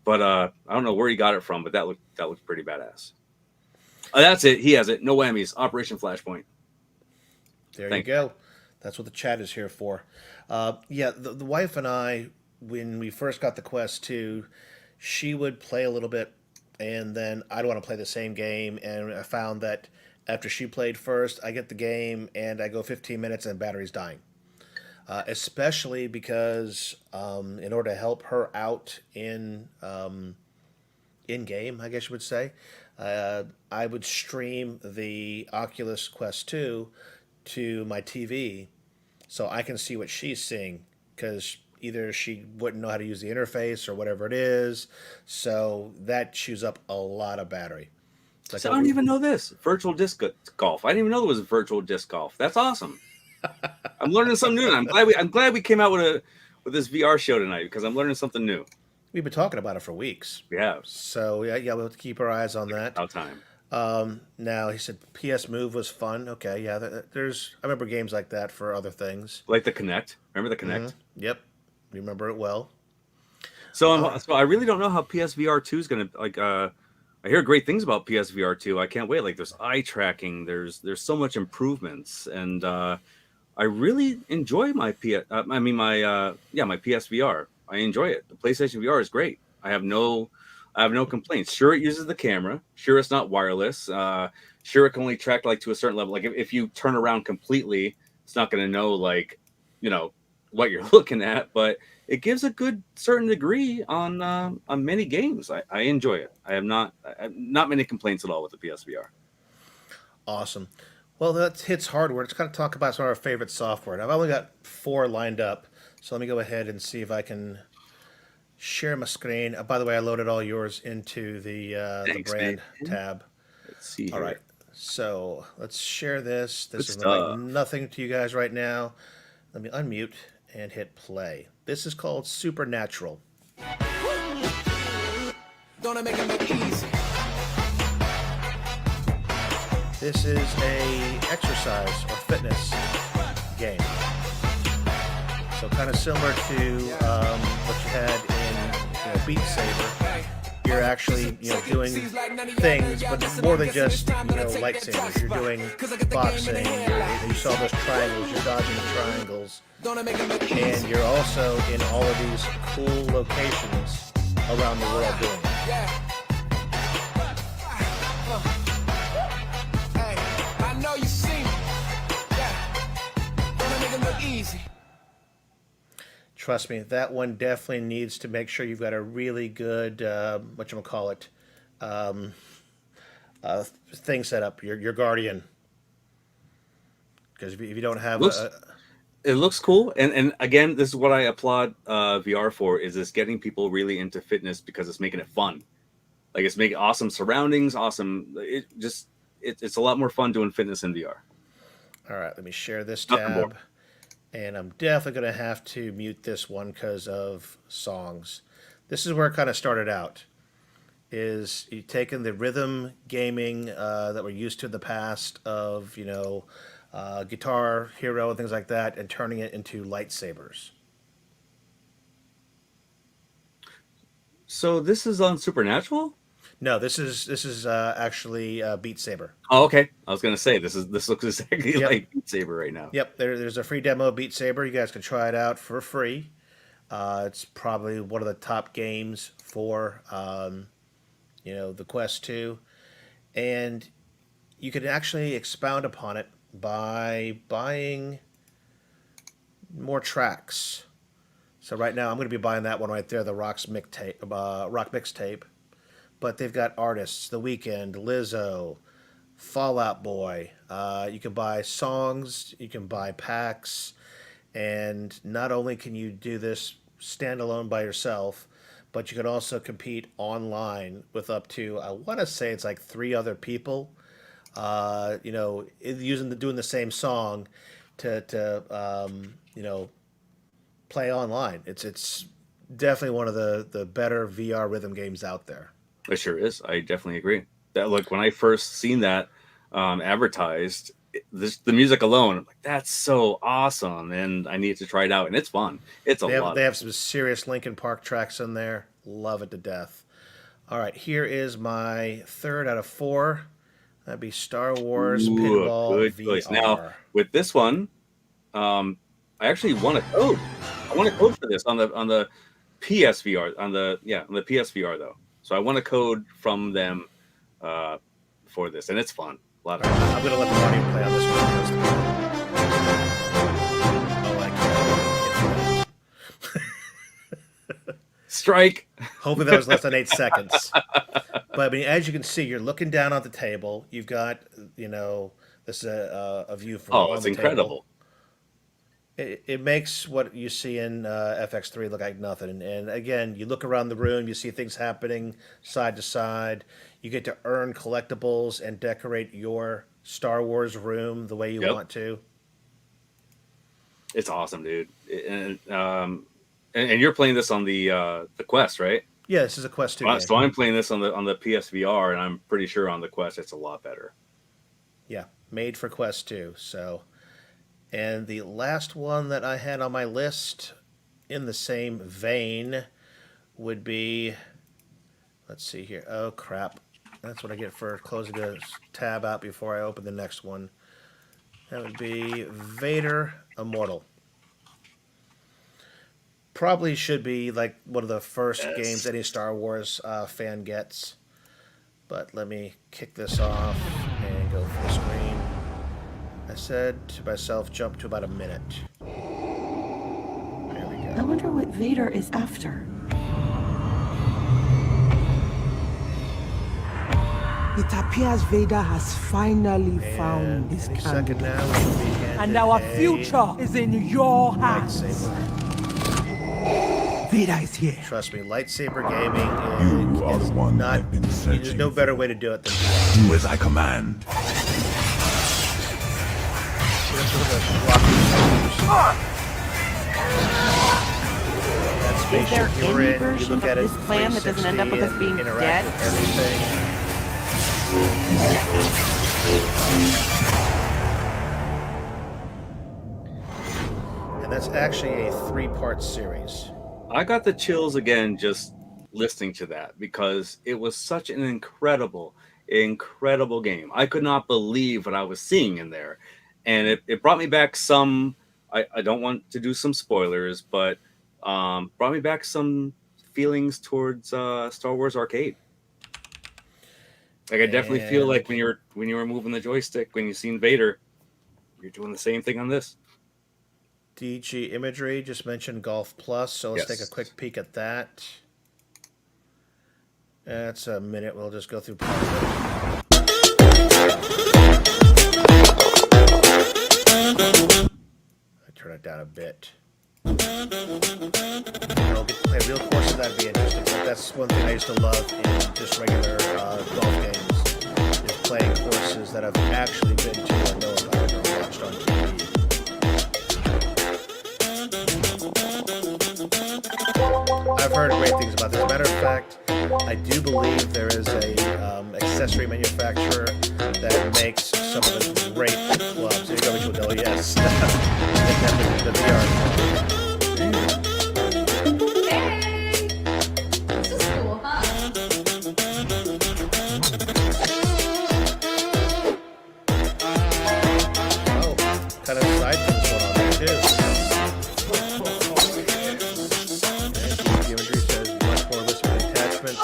Speaker 2: but I don't know where he got it from, but that looked pretty badass. That's it. He has it. No whammies. Operation Flashpoint.
Speaker 1: There you go. That's what the chat is here for. Yeah, the wife and I, when we first got the Quest 2, she would play a little bit, and then I'd want to play the same game. And I found that after she played first, I get the game and I go 15 minutes and battery's dying. Especially because in order to help her out in game, I guess you would say, I would stream the Oculus Quest 2 to my TV so I can see what she's seeing because either she wouldn't know how to use the interface or whatever it is. So that chews up a lot of battery. Like
Speaker 2: So I don't even know this virtual disc golf. I didn't even know there was virtual disc golf. That's awesome. I'm learning something new. And I'm glad we came out with with this VR show tonight because I'm learning something new.
Speaker 1: We've been talking about it for weeks.
Speaker 2: We have.
Speaker 1: So yeah, we'll have to keep our eyes on that.
Speaker 2: About time.
Speaker 1: Now he said PS Move was fun. Okay, yeah, there's I remember games like that for other things.
Speaker 2: Like the Kinect. Remember the Kinect?
Speaker 1: Yep, remember it well.
Speaker 2: So I really don't know how PSVR 2 is gonna like. I hear great things about PSVR 2. I can't wait. Like there's eye tracking. There's so much improvements, and I really enjoy my my PSVR. I enjoy it. The PlayStation VR is great. I have no complaints. Sure, it uses the camera. Sure, it's not wireless. Sure, it can only track like to a certain level. Like if you turn around completely, it's not going to know like, you know, what you're looking at. But it gives a good certain degree on many games. I enjoy it. I have not many complaints at all with the PSVR.
Speaker 1: Awesome. Well, that hits hardware. Let's kind of talk about some of our favorite software. And I've only got 4 lined up, so let me go ahead and see if I can share my screen. By the way, I loaded all yours into the brand tab.
Speaker 2: Let's see.
Speaker 1: All right. So let's share this. This is like nothing to you guys right now. Let me unmute and hit play. This is called Supernatural.
Speaker 3: Don't make it look easy.
Speaker 1: This is a exercise or fitness game. So kind of similar to what you had in Beat Saber. You're actually doing things, but more than just lightsabers. You're doing boxing. You saw those triangles. You're dodging the triangles, and you're also in all of these cool locations around the world doing it.
Speaker 3: I know you see me. Don't make it look easy.
Speaker 1: Trust me, that one definitely needs to make sure you've got a really good thing set up. Your Guardian, because if you don't have
Speaker 2: it looks cool, and again, this is what I applaud VR for is getting people really into fitness because it's making it fun. Like it's making awesome surroundings, awesome. It's a lot more fun doing fitness in VR.
Speaker 1: All right, let me share this tab. And I'm definitely going to have to mute this one because of songs. This is where it kind of started out. Is you taking the rhythm gaming that we're used to in the past of, Guitar Hero and things like that, and turning it into lightsabers.
Speaker 2: So this is on Supernatural?
Speaker 1: No, this is actually Beat Saber.
Speaker 2: Oh, okay. I was gonna say this looks exactly like Beat Saber right now.
Speaker 1: Yep, there's a free demo of Beat Saber. You guys can try it out for free. It's probably one of the top games for the Quest 2, and you can actually expound upon it by buying more tracks. So right now I'm going to be buying that one right there, the rock mixtape. But they've got artists, The Weeknd, Lizzo, Fallout Boy. You can buy songs, you can buy packs, and not only can you do this standalone by yourself, but you can also compete online with up to, I want to say it's like 3 other people, doing the same song to play online. It's definitely one of the better VR rhythm games out there.
Speaker 2: It sure is. I definitely agree. That when I first seen that advertised, the music alone, I'm like, that's so awesome, and I need to try it out, and it's fun. It's a lot.
Speaker 1: They have some serious Linkin Park tracks in there. Love it to death. All right, here is my 3rd out of 4. That'd be Star Wars Pinball VR.
Speaker 2: Choice. Now with this one, I actually want a code. I want a code for this on the PSVR on the PSVR though. So I want a code from them for this, and it's fun. A lot of fun.
Speaker 1: I'm going to let the audio play on this one.
Speaker 2: Strike.
Speaker 1: Hopefully that was less than 8 seconds. But I mean, as you can see, you're looking down at the table. You've got, this is a view from
Speaker 2: on the table. Incredible.
Speaker 1: It makes what you see in FX3 look like nothing. And again, you look around the room, you see things happening side to side. You get to earn collectibles and decorate your Star Wars room the way you want to.
Speaker 2: It's awesome, dude. And And you're playing this on the Quest, right?
Speaker 1: Yeah, this is a Quest 2 game.
Speaker 2: So I'm playing this on the PSVR, and I'm pretty sure on the Quest it's a lot better.
Speaker 1: Yeah, made for Quest 2. So, and the last one that I had on my list in the same vein would be, let's see here. Oh crap. That's what I get for closing the tab out before I open the next one. That would be Vader Immortal. Probably should be like one of the first games any Star Wars fan gets. But let me kick this off and go full screen. I said to myself, jump to about a minute. There we
Speaker 4: I
Speaker 1: go.
Speaker 4: wonder what Vader is after.
Speaker 5: It appears Vader has finally found
Speaker 1: And
Speaker 5: his
Speaker 1: any second
Speaker 5: candle.
Speaker 1: now, we'll be handed
Speaker 5: And our
Speaker 1: a
Speaker 5: future is in your hands.
Speaker 1: lightsaber.
Speaker 5: Vader is here.
Speaker 1: Trust me, lightsaber gaming
Speaker 6: You are the one
Speaker 1: not.
Speaker 6: I've been
Speaker 1: There's
Speaker 6: searching
Speaker 1: no
Speaker 6: for.
Speaker 1: better way to do it than
Speaker 6: Do as I command.
Speaker 1: That
Speaker 4: Is there
Speaker 1: spaceship you're
Speaker 4: any
Speaker 1: in, you
Speaker 4: version
Speaker 1: look
Speaker 4: of
Speaker 1: at it
Speaker 4: this plan that doesn't end up with us
Speaker 1: 360
Speaker 4: being
Speaker 1: and interact
Speaker 4: dead?
Speaker 1: with everything. And that's actually a 3-part series.
Speaker 2: I got the chills again just listening to that because it was such an incredible game. I could not believe what I was seeing in there. And it brought me back some, I don't want to do some spoilers, but brought me back some feelings towards Star Wars Arcade. Like I definitely feel like when you were moving the joystick, when you seen Vader, you're doing the same thing on this.
Speaker 1: DG Imagery just mentioned Golf Plus, so let's
Speaker 2: Yes.
Speaker 1: take a quick peek at that. That's a minute. We'll just go through part of it. I turn it down a bit. I'll get to play real courses. That'd be interesting. But that's one thing I used to love in just regular golf games is playing courses that I've actually been to and know about or watched on TV. I've heard great things about this. As a matter of fact, I do believe there is a accessory manufacturer that makes some of the great clubs. Here you go, Rachel Dell. Yes, the VR.
Speaker 7: This is cool, huh?
Speaker 1: Oh, kind of side things going on there too. And the imagery says much more list with attachments.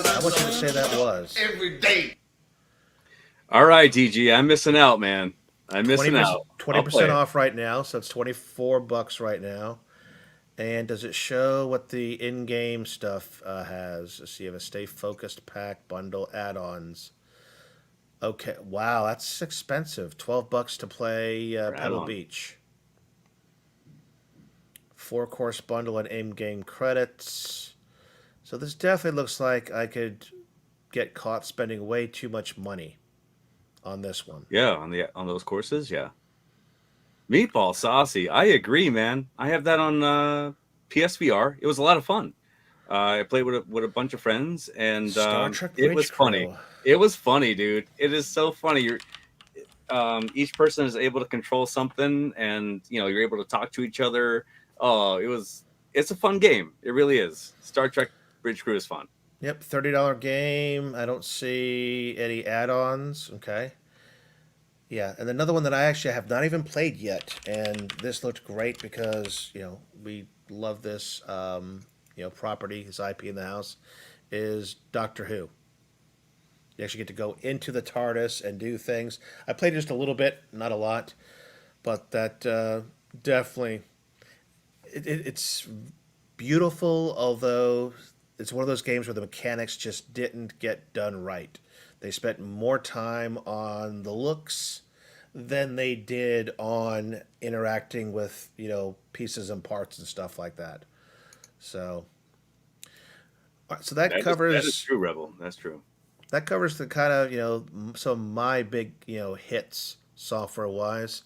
Speaker 1: How much did you say that was?
Speaker 2: All right, DG, I'm missing out, man. I'm missing out.
Speaker 1: 20% off right now, so it's $24 right now. And does it show what the in-game stuff has? Let's see, you have a Stay Focused pack, bundle, add-ons. Okay, wow, that's expensive. $12 to play Pebble
Speaker 2: add-on.
Speaker 1: Beach. 4-course bundle and in-game credits. So this definitely looks like I could get caught spending way too much money on this one.
Speaker 2: Yeah, on those courses, yeah. Meatball Saucy, I agree, man. I have that on PSVR. It was a lot of fun. I played with a bunch of friends, and
Speaker 1: Star Trek
Speaker 2: it
Speaker 1: Bridge
Speaker 2: was funny.
Speaker 1: Crew.
Speaker 2: It was funny, dude. It is so funny. Each person is able to control something, and you're able to talk to each other. Oh, it's a fun game. It really is. Star Trek Bridge Crew is fun.
Speaker 1: Yep, $30 game. I don't see any add-ons. Okay. Yeah, and another one that I actually have not even played yet, and this looked great because we love this property, his IP in the house, is Doctor Who. You actually get to go into the TARDIS and do things. I played just a little bit, not a lot, but that definitely it's beautiful. Although it's one of those games where the mechanics just didn't get done right. They spent more time on the looks than they did on interacting with, pieces and parts and stuff like that. So, all right, so that covers.
Speaker 2: That is true, Rebel. That's true.
Speaker 1: that covers the kind of some of my big hits software wise.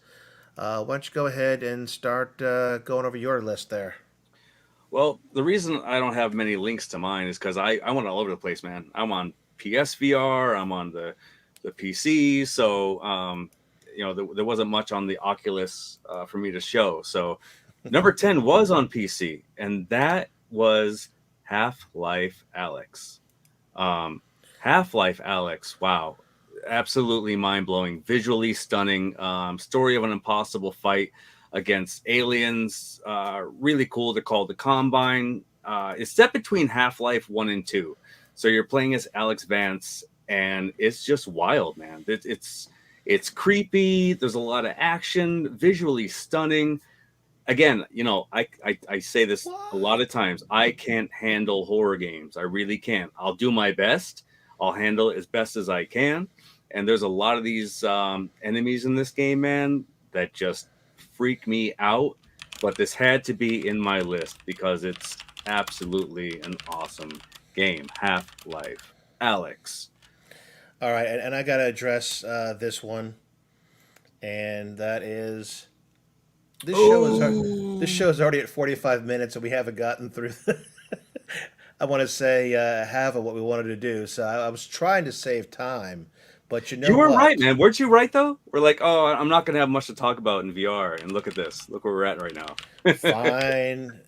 Speaker 1: Why don't you go ahead and start going over your list there?
Speaker 2: Well, the reason I don't have many links to mine is because I went all over the place, man. I'm on PSVR, I'm on the PC, so there wasn't much on the Oculus for me to show. So number 10 was on PC, and that was Half-Life Alex. Um, Half-Life Alex, wow, absolutely mind-blowing, visually stunning, story of an impossible fight against aliens. Really cool. They're called the Combine. It's set between Half-Life 1 and 2. So you're playing as Alex Vance, and it's just wild, man. It's creepy. There's a lot of action, visually stunning. Again, I say this a lot of times. I can't handle horror games. I really can't. I'll do my best. I'll handle it as best as I can. And there's a lot of these enemies in this game, man, that just freak me out. But this had to be in my list because it's absolutely an awesome game. Half-Life Alex.
Speaker 1: All right, and I got to address this one, and that is this show is already at 45 minutes, and we haven't gotten through. I want to say half of what we wanted to do, so I was trying to save time, but
Speaker 2: You were
Speaker 1: what?
Speaker 2: right, man. Weren't you right, though? We're like, oh, I'm not going to have much to talk about in VR. And look at this. Look where we're at right now.
Speaker 1: Fine.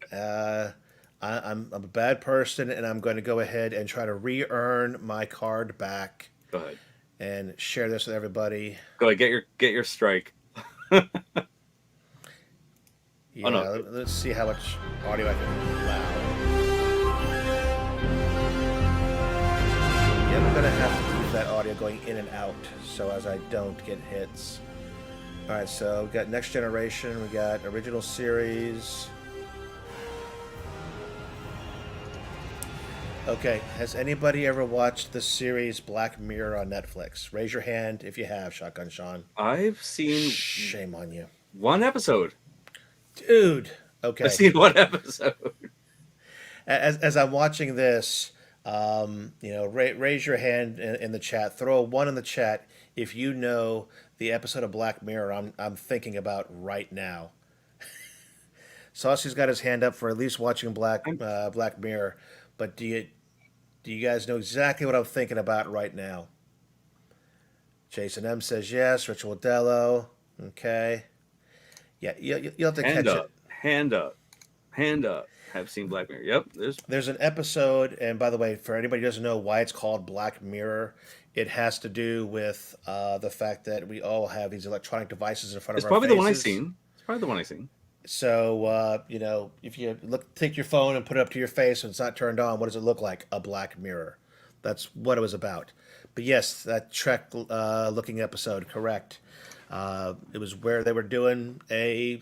Speaker 1: I'm a bad person, and I'm going to go ahead and try to re-earn my card back
Speaker 2: Go ahead.
Speaker 1: and share this with everybody.
Speaker 2: Go ahead. Get your strike.
Speaker 1: Yeah,
Speaker 2: no.
Speaker 1: let's see how much audio I can allow. Yeah, I'm gonna have to keep that audio going in and out so as I don't get hits. All right, so we got Next Generation, we got Original Series. Okay, has anybody ever watched the series Black Mirror on Netflix? Raise your hand if you have, Shotgun Sean.
Speaker 2: I've seen
Speaker 1: Shame on you.
Speaker 2: one episode.
Speaker 1: Dude, okay.
Speaker 2: I've seen one episode.
Speaker 1: As I'm watching this, raise your hand in the chat. Throw a one in the chat if you know the episode of Black Mirror I'm thinking about right now. Saucy's got his hand up for at least watching Black Mirror, but do you guys know exactly what I'm thinking about right now? Jason M says yes. Ritual Dello, okay. Yeah, you'll have to catch it.
Speaker 2: Hand up. Have seen Black Mirror. Yep.
Speaker 1: There's an episode, and by the way, for anybody who doesn't know why it's called Black Mirror, it has to do with the fact that we all have these electronic devices in front of our faces.
Speaker 2: It's probably the one I've seen.
Speaker 1: So, if you take your phone and put it up to your face and it's not turned on, what does it look like? A black mirror. That's what it was about. But yes, that Trek looking episode, correct. It was where they were doing a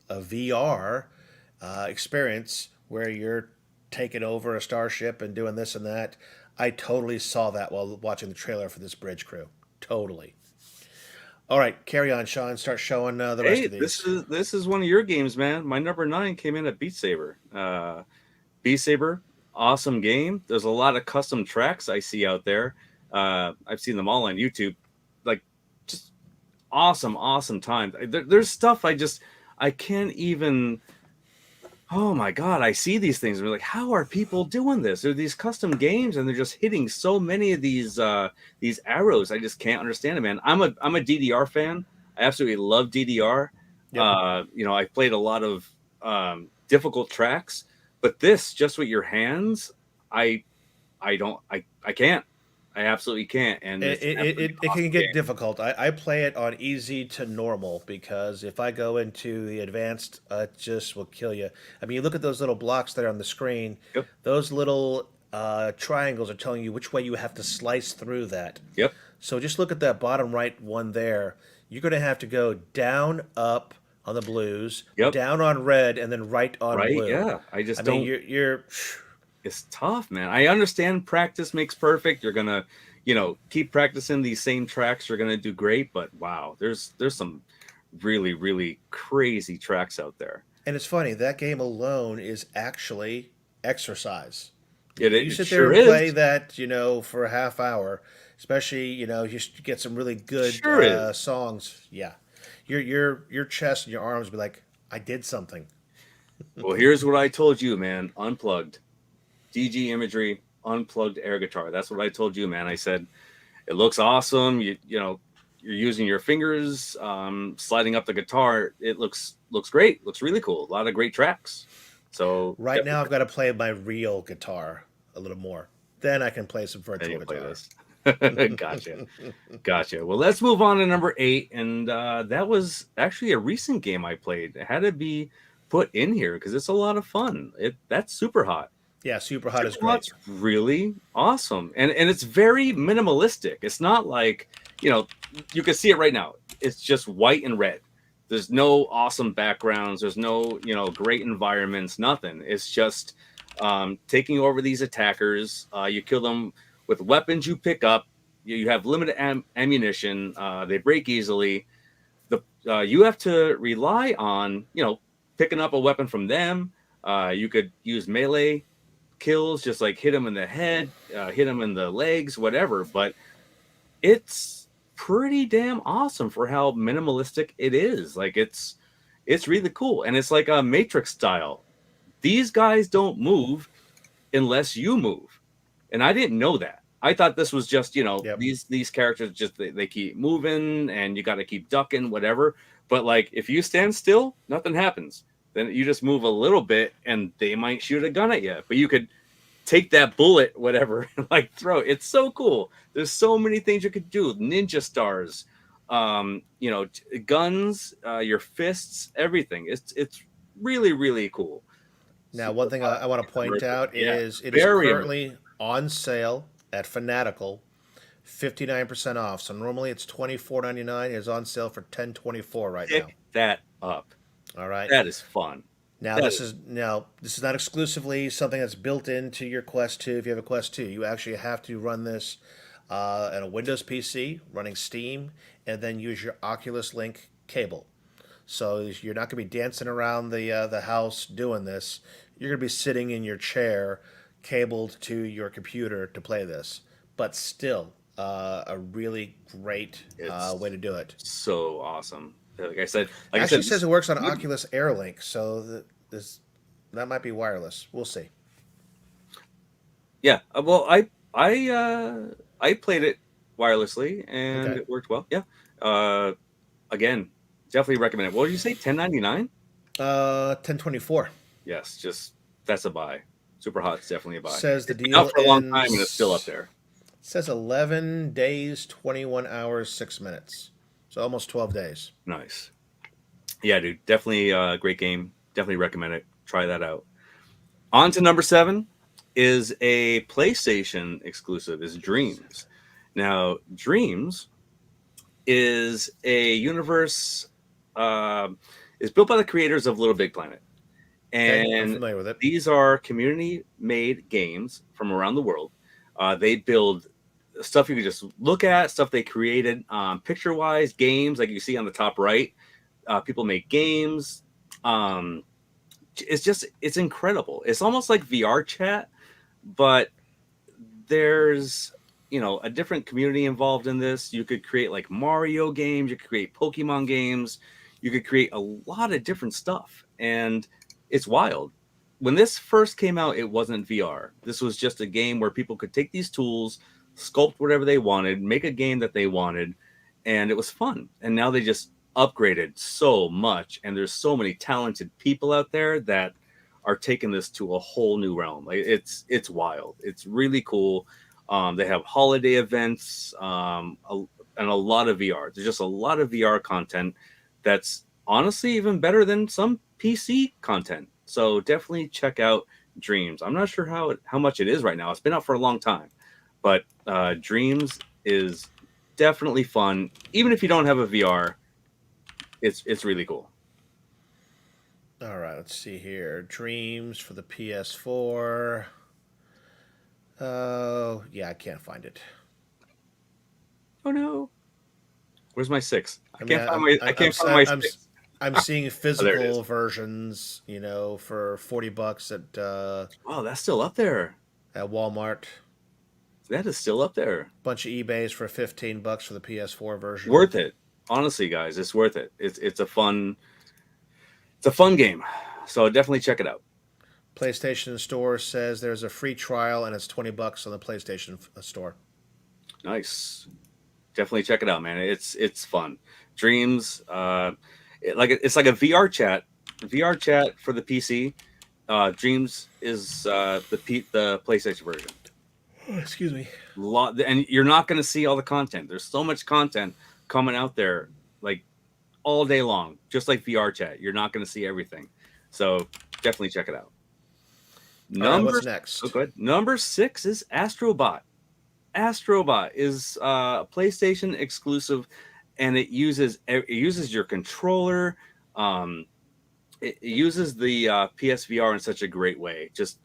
Speaker 1: VR experience where you're taking over a starship and doing this and that. I totally saw that while watching the trailer for this Bridge Crew. Totally. All right, carry on, Sean. Start showing the rest of these.
Speaker 2: This is one of your games, man. My number 9 came in at Beat Saber. Beat Saber, awesome game. There's a lot of custom tracks I see out there. I've seen them all on YouTube. Like, just awesome time. There's stuff I can't even. Oh my God, I see these things and we're like, how are people doing this? There are these custom games and they're just hitting so many of these arrows. I just can't understand it, man. I'm a DDR fan. I absolutely love DDR. Yep. I played a lot of difficult tracks, but this just with your hands, I can't. I absolutely can't. And
Speaker 1: it can get difficult. I play it on easy to normal because if I go into the advanced, it just will kill you. I mean, you look at those little blocks there on the screen.
Speaker 2: Yep.
Speaker 1: Those little triangles are telling you which way you have to slice through that.
Speaker 2: Yep.
Speaker 1: So just look at that bottom right one there. You're going to have to go down, up on the blues,
Speaker 2: yep,
Speaker 1: down on red, and then right on blue.
Speaker 2: Yeah. I
Speaker 1: mean, you're
Speaker 2: it's tough, man. I understand practice makes perfect. You're gonna, keep practicing these same tracks. You're gonna do great. But wow, there's some really, really crazy tracks out there.
Speaker 1: And it's funny, that game alone is actually exercise. You sit there and play that, for a half hour, especially, you get some really good
Speaker 2: Sure is.
Speaker 1: songs. Yeah. Your chest and your arms be like, I did something.
Speaker 2: Well, here's what I told you, man. Unplugged. DG imagery, unplugged air guitar. That's what I told you, man. I said, it looks awesome. You're using your fingers, sliding up the guitar. It looks great. Looks really cool. A lot of great tracks. So
Speaker 1: Right now I've got to play my real guitar a little more. Then I can play some virtual guitar.
Speaker 2: Gotcha. Well, let's move on to number 8, and that was actually a recent game I played. It had to be put in here because it's a lot of fun. That's Super Hot.
Speaker 1: Yeah, Super Hot is great.
Speaker 2: It's really awesome, and it's very minimalistic. It's not like you can see it right now. It's just white and red. There's no awesome backgrounds. There's no great environments. Nothing. It's just taking over these attackers. You kill them with weapons you pick up. You have limited ammunition. They break easily. You have to rely on picking up a weapon from them. You could use melee kills, just like hit them in the head, hit them in the legs, whatever. But it's pretty damn awesome for how minimalistic it is. Like it's really cool, and it's like a Matrix style. These guys don't move unless you move, and I didn't know that. I thought this was just
Speaker 1: Yep.
Speaker 2: these characters just they keep moving, and you got to keep ducking, whatever. But like if you stand still, nothing happens. Then you just move a little bit, and they might shoot a gun at you. But you could take that bullet, whatever, and like throw it. It's so cool. There's so many things you could do. Ninja stars, guns, your fists, everything. It's really, really cool.
Speaker 1: Now, one thing I want to point out is it is
Speaker 2: Very
Speaker 1: currently on sale at Fanatical, 59% off. So normally it's $24.99. It's on sale for $10.24 right now.
Speaker 2: Pick that up.
Speaker 1: All right.
Speaker 2: That is fun.
Speaker 1: Now this is not exclusively something that's built into your Quest 2. If you have a Quest 2, you actually have to run this on a Windows PC running Steam, and then use your Oculus Link cable. So you're not going to be dancing around the house doing this. You're going to be sitting in your chair, cabled to your computer to play this. But still, a really great way to do it.
Speaker 2: So awesome. Like I said,
Speaker 1: Actually, says it works on Oculus Air Link, so that might be wireless. We'll see.
Speaker 2: Yeah. Well, I played it wirelessly and it worked well. Yeah. Again, definitely recommend it. What did you say? $10.99?
Speaker 1: $10.24.
Speaker 2: Yes, just that's a buy. Super Hot is definitely a buy.
Speaker 1: Says the
Speaker 2: It's been
Speaker 1: deal
Speaker 2: out for a long time
Speaker 1: ends-
Speaker 2: and it's still up there.
Speaker 1: It says 11 days, 21 hours, 6 minutes. So almost 12 days.
Speaker 2: Nice. Yeah, dude. Definitely a great game. Definitely recommend it. Try that out. On to number 7 is a PlayStation exclusive, is Dreams. Now, Dreams is a universe is built by the creators of Little Big Planet.
Speaker 1: Okay, I'm
Speaker 2: And
Speaker 1: familiar with it.
Speaker 2: these are community-made games from around the world. They build stuff you can just look at, stuff they created picture-wise, games like you see on the top right. People make games. It's incredible. It's almost like VR chat, but there's a different community involved in this. You could create like Mario games, you could create Pokemon games, you could create a lot of different stuff, and it's wild. When this first came out, it wasn't VR. This was just a game where people could take these tools, sculpt whatever they wanted, make a game that they wanted, and it was fun. And now they just upgraded so much, and there's so many talented people out there that are taking this to a whole new realm. Like it's wild. It's really cool. They have holiday events and a lot of VR. There's just a lot of VR content that's honestly even better than some PC content. So definitely check out Dreams. I'm not sure how much it is right now. It's been out for a long time, but Dreams is definitely fun. Even if you don't have a VR, it's really cool.
Speaker 1: All right, let's see here. Dreams for the PS4. Oh, yeah, I can't find it.
Speaker 2: Oh no. Where's my 6? I
Speaker 1: mean,
Speaker 2: can't find my 6.
Speaker 1: I'm seeing
Speaker 2: there it
Speaker 1: physical
Speaker 2: is.
Speaker 1: versions, for $40 at
Speaker 2: Oh, that's still up there.
Speaker 1: at Walmart.
Speaker 2: That is still up there.
Speaker 1: Bunch of eBays for $15 for the PS4 version.
Speaker 2: Worth it. Honestly, guys, it's worth it. It's a fun game. So definitely check it out.
Speaker 1: PlayStation Store says there's a free trial and it's $20 on the PlayStation Store.
Speaker 2: Nice. Definitely check it out, man. It's fun. Dreams, it's like a VR chat. VR chat for the PC. Dreams is the PlayStation version.
Speaker 1: Oh, excuse me.
Speaker 2: And you're not going to see all the content. There's so much content coming out there, like all day long, just like VR chat. You're not going to see everything, so definitely check it out.
Speaker 1: What's next?
Speaker 2: Oh, good. Number 6 is Astrobot. Astrobot is a PlayStation exclusive, and it uses your controller. It uses the PSVR in such a great way. Just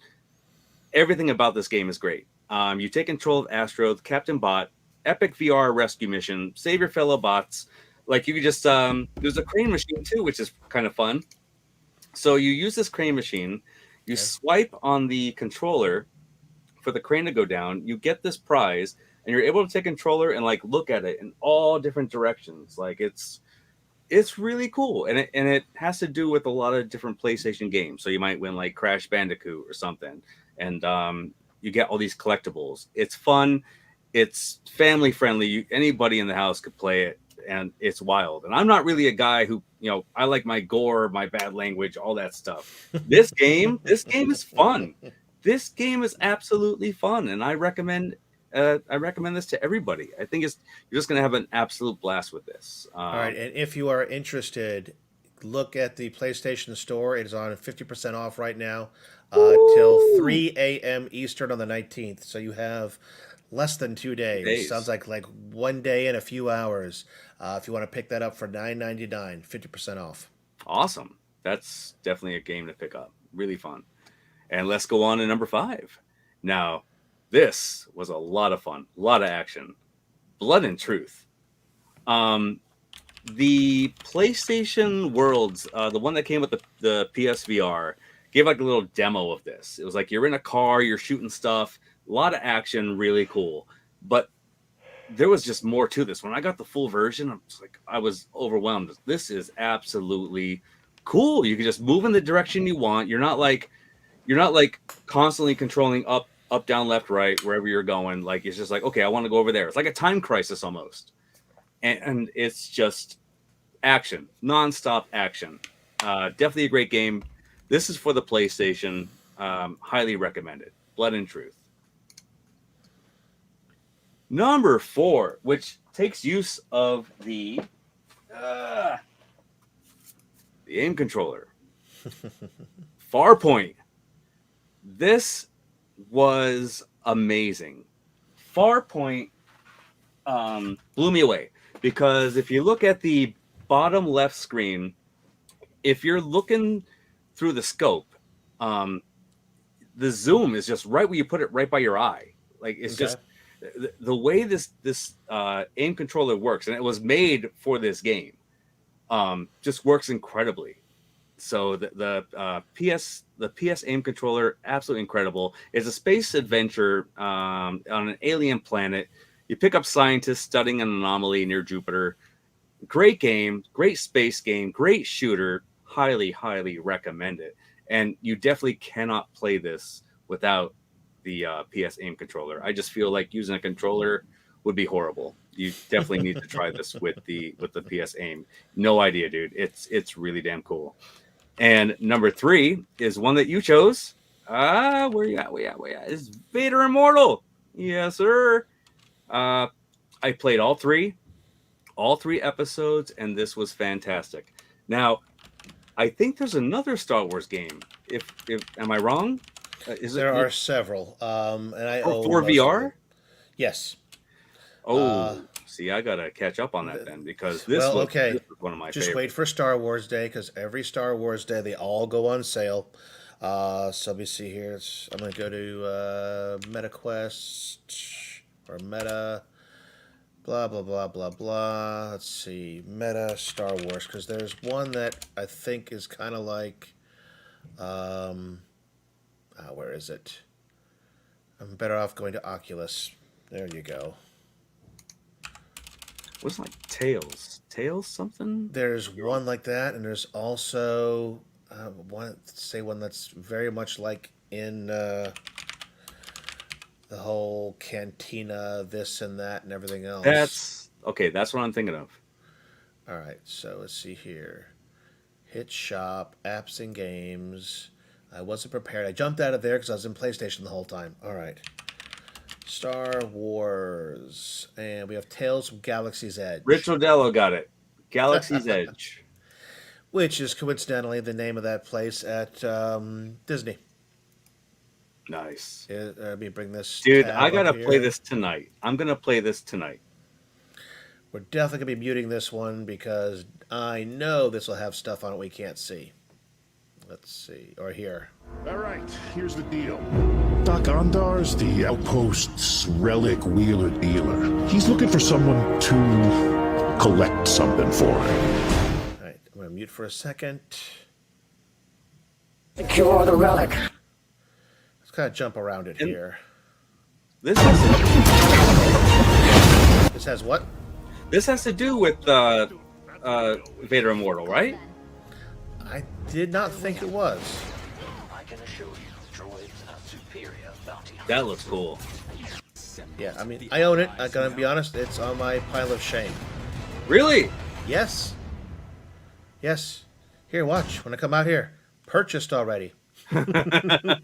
Speaker 2: everything about this game is great. You take control of Astro, the Captain Bot, epic VR rescue mission, save your fellow bots. Like you could just there's a crane machine too, which is kind of fun. So you use this crane machine, you swipe on the controller for the crane to go down, you get this prize, and you're able to take controller and like look at it in all different directions. Like it's really cool, and it has to do with a lot of different PlayStation games. So you might win like Crash Bandicoot or something, and you get all these collectibles. It's fun, it's family friendly. Anybody in the house could play it, and it's wild. And I'm not really a guy who, I like my gore, my bad language, all that stuff. This game is fun. This game is absolutely fun, and I recommend this to everybody. I think you're just going to have an absolute blast with this.
Speaker 1: All right, and if you are interested, look at the PlayStation Store. It is on 50% off right now till 3 a.m. Eastern on the 19th. So you have less than 2 days. Sounds like 1 day and a few hours. If you want to pick that up for $9.99, 50% off.
Speaker 2: Awesome. That's definitely a game to pick up. Really fun. And let's go on to number 5. Now, this was a lot of fun, a lot of action. Blood and Truth. The PlayStation Worlds, the one that came with the PSVR, gave like a little demo of this. It was like you're in a car, you're shooting stuff, a lot of action, really cool. But there was just more to this. When I got the full version, I was overwhelmed. This is absolutely cool. You can just move in the direction you want. You're not like constantly controlling up, down, left, right, wherever you're going. Like it's just like, okay, I want to go over there. It's like a time crisis almost. And it's just action, nonstop action. Definitely a great game. This is for the PlayStation. Highly recommended. Blood and Truth. Number 4, which takes use of the aim controller. Farpoint. This was amazing. Farpoint blew me away, because if you look at the bottom left screen, if you're looking through the scope, the zoom is just right where you put it, right by your eye. Like it's just the way this aim controller works, and it was made for this game, just works incredibly. So the PS aim controller, absolutely incredible. It's a space adventure on an alien planet. You pick up scientists studying an anomaly near Jupiter. Great game, great space game, great shooter. Highly, highly recommend it. And you definitely cannot play this without the PS aim controller. I just feel like using a controller would be horrible. You definitely need to try this with the PS aim. No idea, dude. It's really damn cool. And number 3 is one that you chose. Where you at? It's Vader Immortal. Yes, sir. I played all three episodes, and this was fantastic. Now, I think there's another Star Wars game. If am I wrong?
Speaker 1: There are several. And I own
Speaker 2: for VR.
Speaker 1: Yes.
Speaker 2: See, I gotta catch up on that then, because this was one of my
Speaker 1: Just
Speaker 2: favorites.
Speaker 1: wait for Star Wars Day, because every Star Wars Day they all go on sale. So let me see here. I'm gonna go to MetaQuest or Meta. Blah blah blah blah blah. Let's see, Meta Star Wars, because there's one that I think is kind of like, where is it? I'm better off going to Oculus. There you go.
Speaker 2: What's like Tails? Tails something?
Speaker 1: There's one like that, and there's also one that's very much like in the whole cantina, this and that, and everything else.
Speaker 2: That's okay. That's what I'm thinking of.
Speaker 1: All right, so let's see here. Hit shop, apps and games. I wasn't prepared. I jumped out of there because I was in PlayStation the whole time. All right. Star Wars. And we have Tales from Galaxy's Edge.
Speaker 2: Rich Odello got it. Galaxy's Edge.
Speaker 1: Which is coincidentally the name of that place at Disney.
Speaker 2: Nice.
Speaker 1: Let me bring this.
Speaker 2: Dude,
Speaker 1: tab
Speaker 2: I got to
Speaker 1: up
Speaker 2: play
Speaker 1: here.
Speaker 2: this tonight. I'm going to play this tonight.
Speaker 1: We're definitely going to be muting this one because I know this will have stuff on it we can't see. Let's see. Or hear.
Speaker 6: All right, here's the deal. Doc Ondar's the outpost's relic wheeler dealer. He's looking for someone to collect something for him.
Speaker 1: All right, I'm going to mute for a second.
Speaker 7: Secure the relic.
Speaker 1: Let's kind of jump around it here.
Speaker 2: This has
Speaker 1: This has what?
Speaker 2: This has to do with Vader Immortal, right?
Speaker 1: I did not think it was.
Speaker 7: I can assure you, the droids are superior bounty hunters.
Speaker 2: That looks cool.
Speaker 1: Yeah, I mean, I own it. I'm going to be honest. It's on my pile of shame.
Speaker 2: Really?
Speaker 1: Yes. Yes. Here, watch. When I come out here. Purchased already.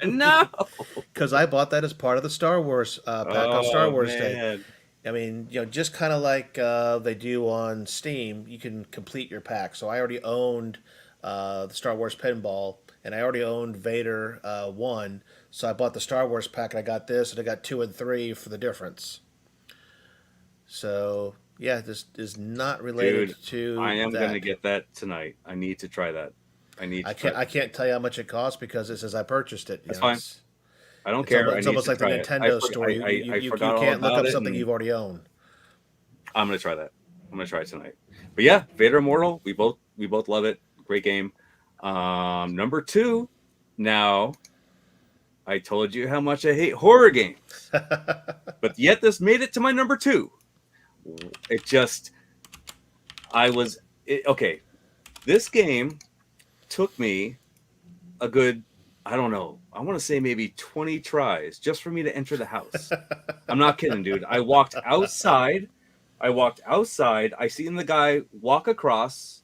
Speaker 2: No.
Speaker 1: Because I bought that as part of the Star Wars pack on Star Wars Day.
Speaker 2: man.
Speaker 1: I mean, just kind of like they do on Steam, you can complete your pack. So I already owned the Star Wars Pinball, and I already owned Vader 1. So I bought the Star Wars pack, and I got this, and I got 2 and 3 for the difference. So, yeah, this is not related to
Speaker 2: I am
Speaker 1: that.
Speaker 2: going to get that tonight. I need to try that.
Speaker 1: I can't tell you how much it costs because it says I purchased it.
Speaker 2: That's fine. I don't care.
Speaker 1: It's almost like the Nintendo store. You can't look up something you've already owned.
Speaker 2: I'm gonna try that. I'm gonna try it tonight. But yeah, Vader Immortal. We both love it. Great game. Number 2. Now, I told you how much I hate horror games, but yet this made it to my number 2. Okay. This game took me a good, I don't know, I want to say maybe 20 tries just for me to enter the house. I'm not kidding, dude. I walked outside. I seen the guy walk across,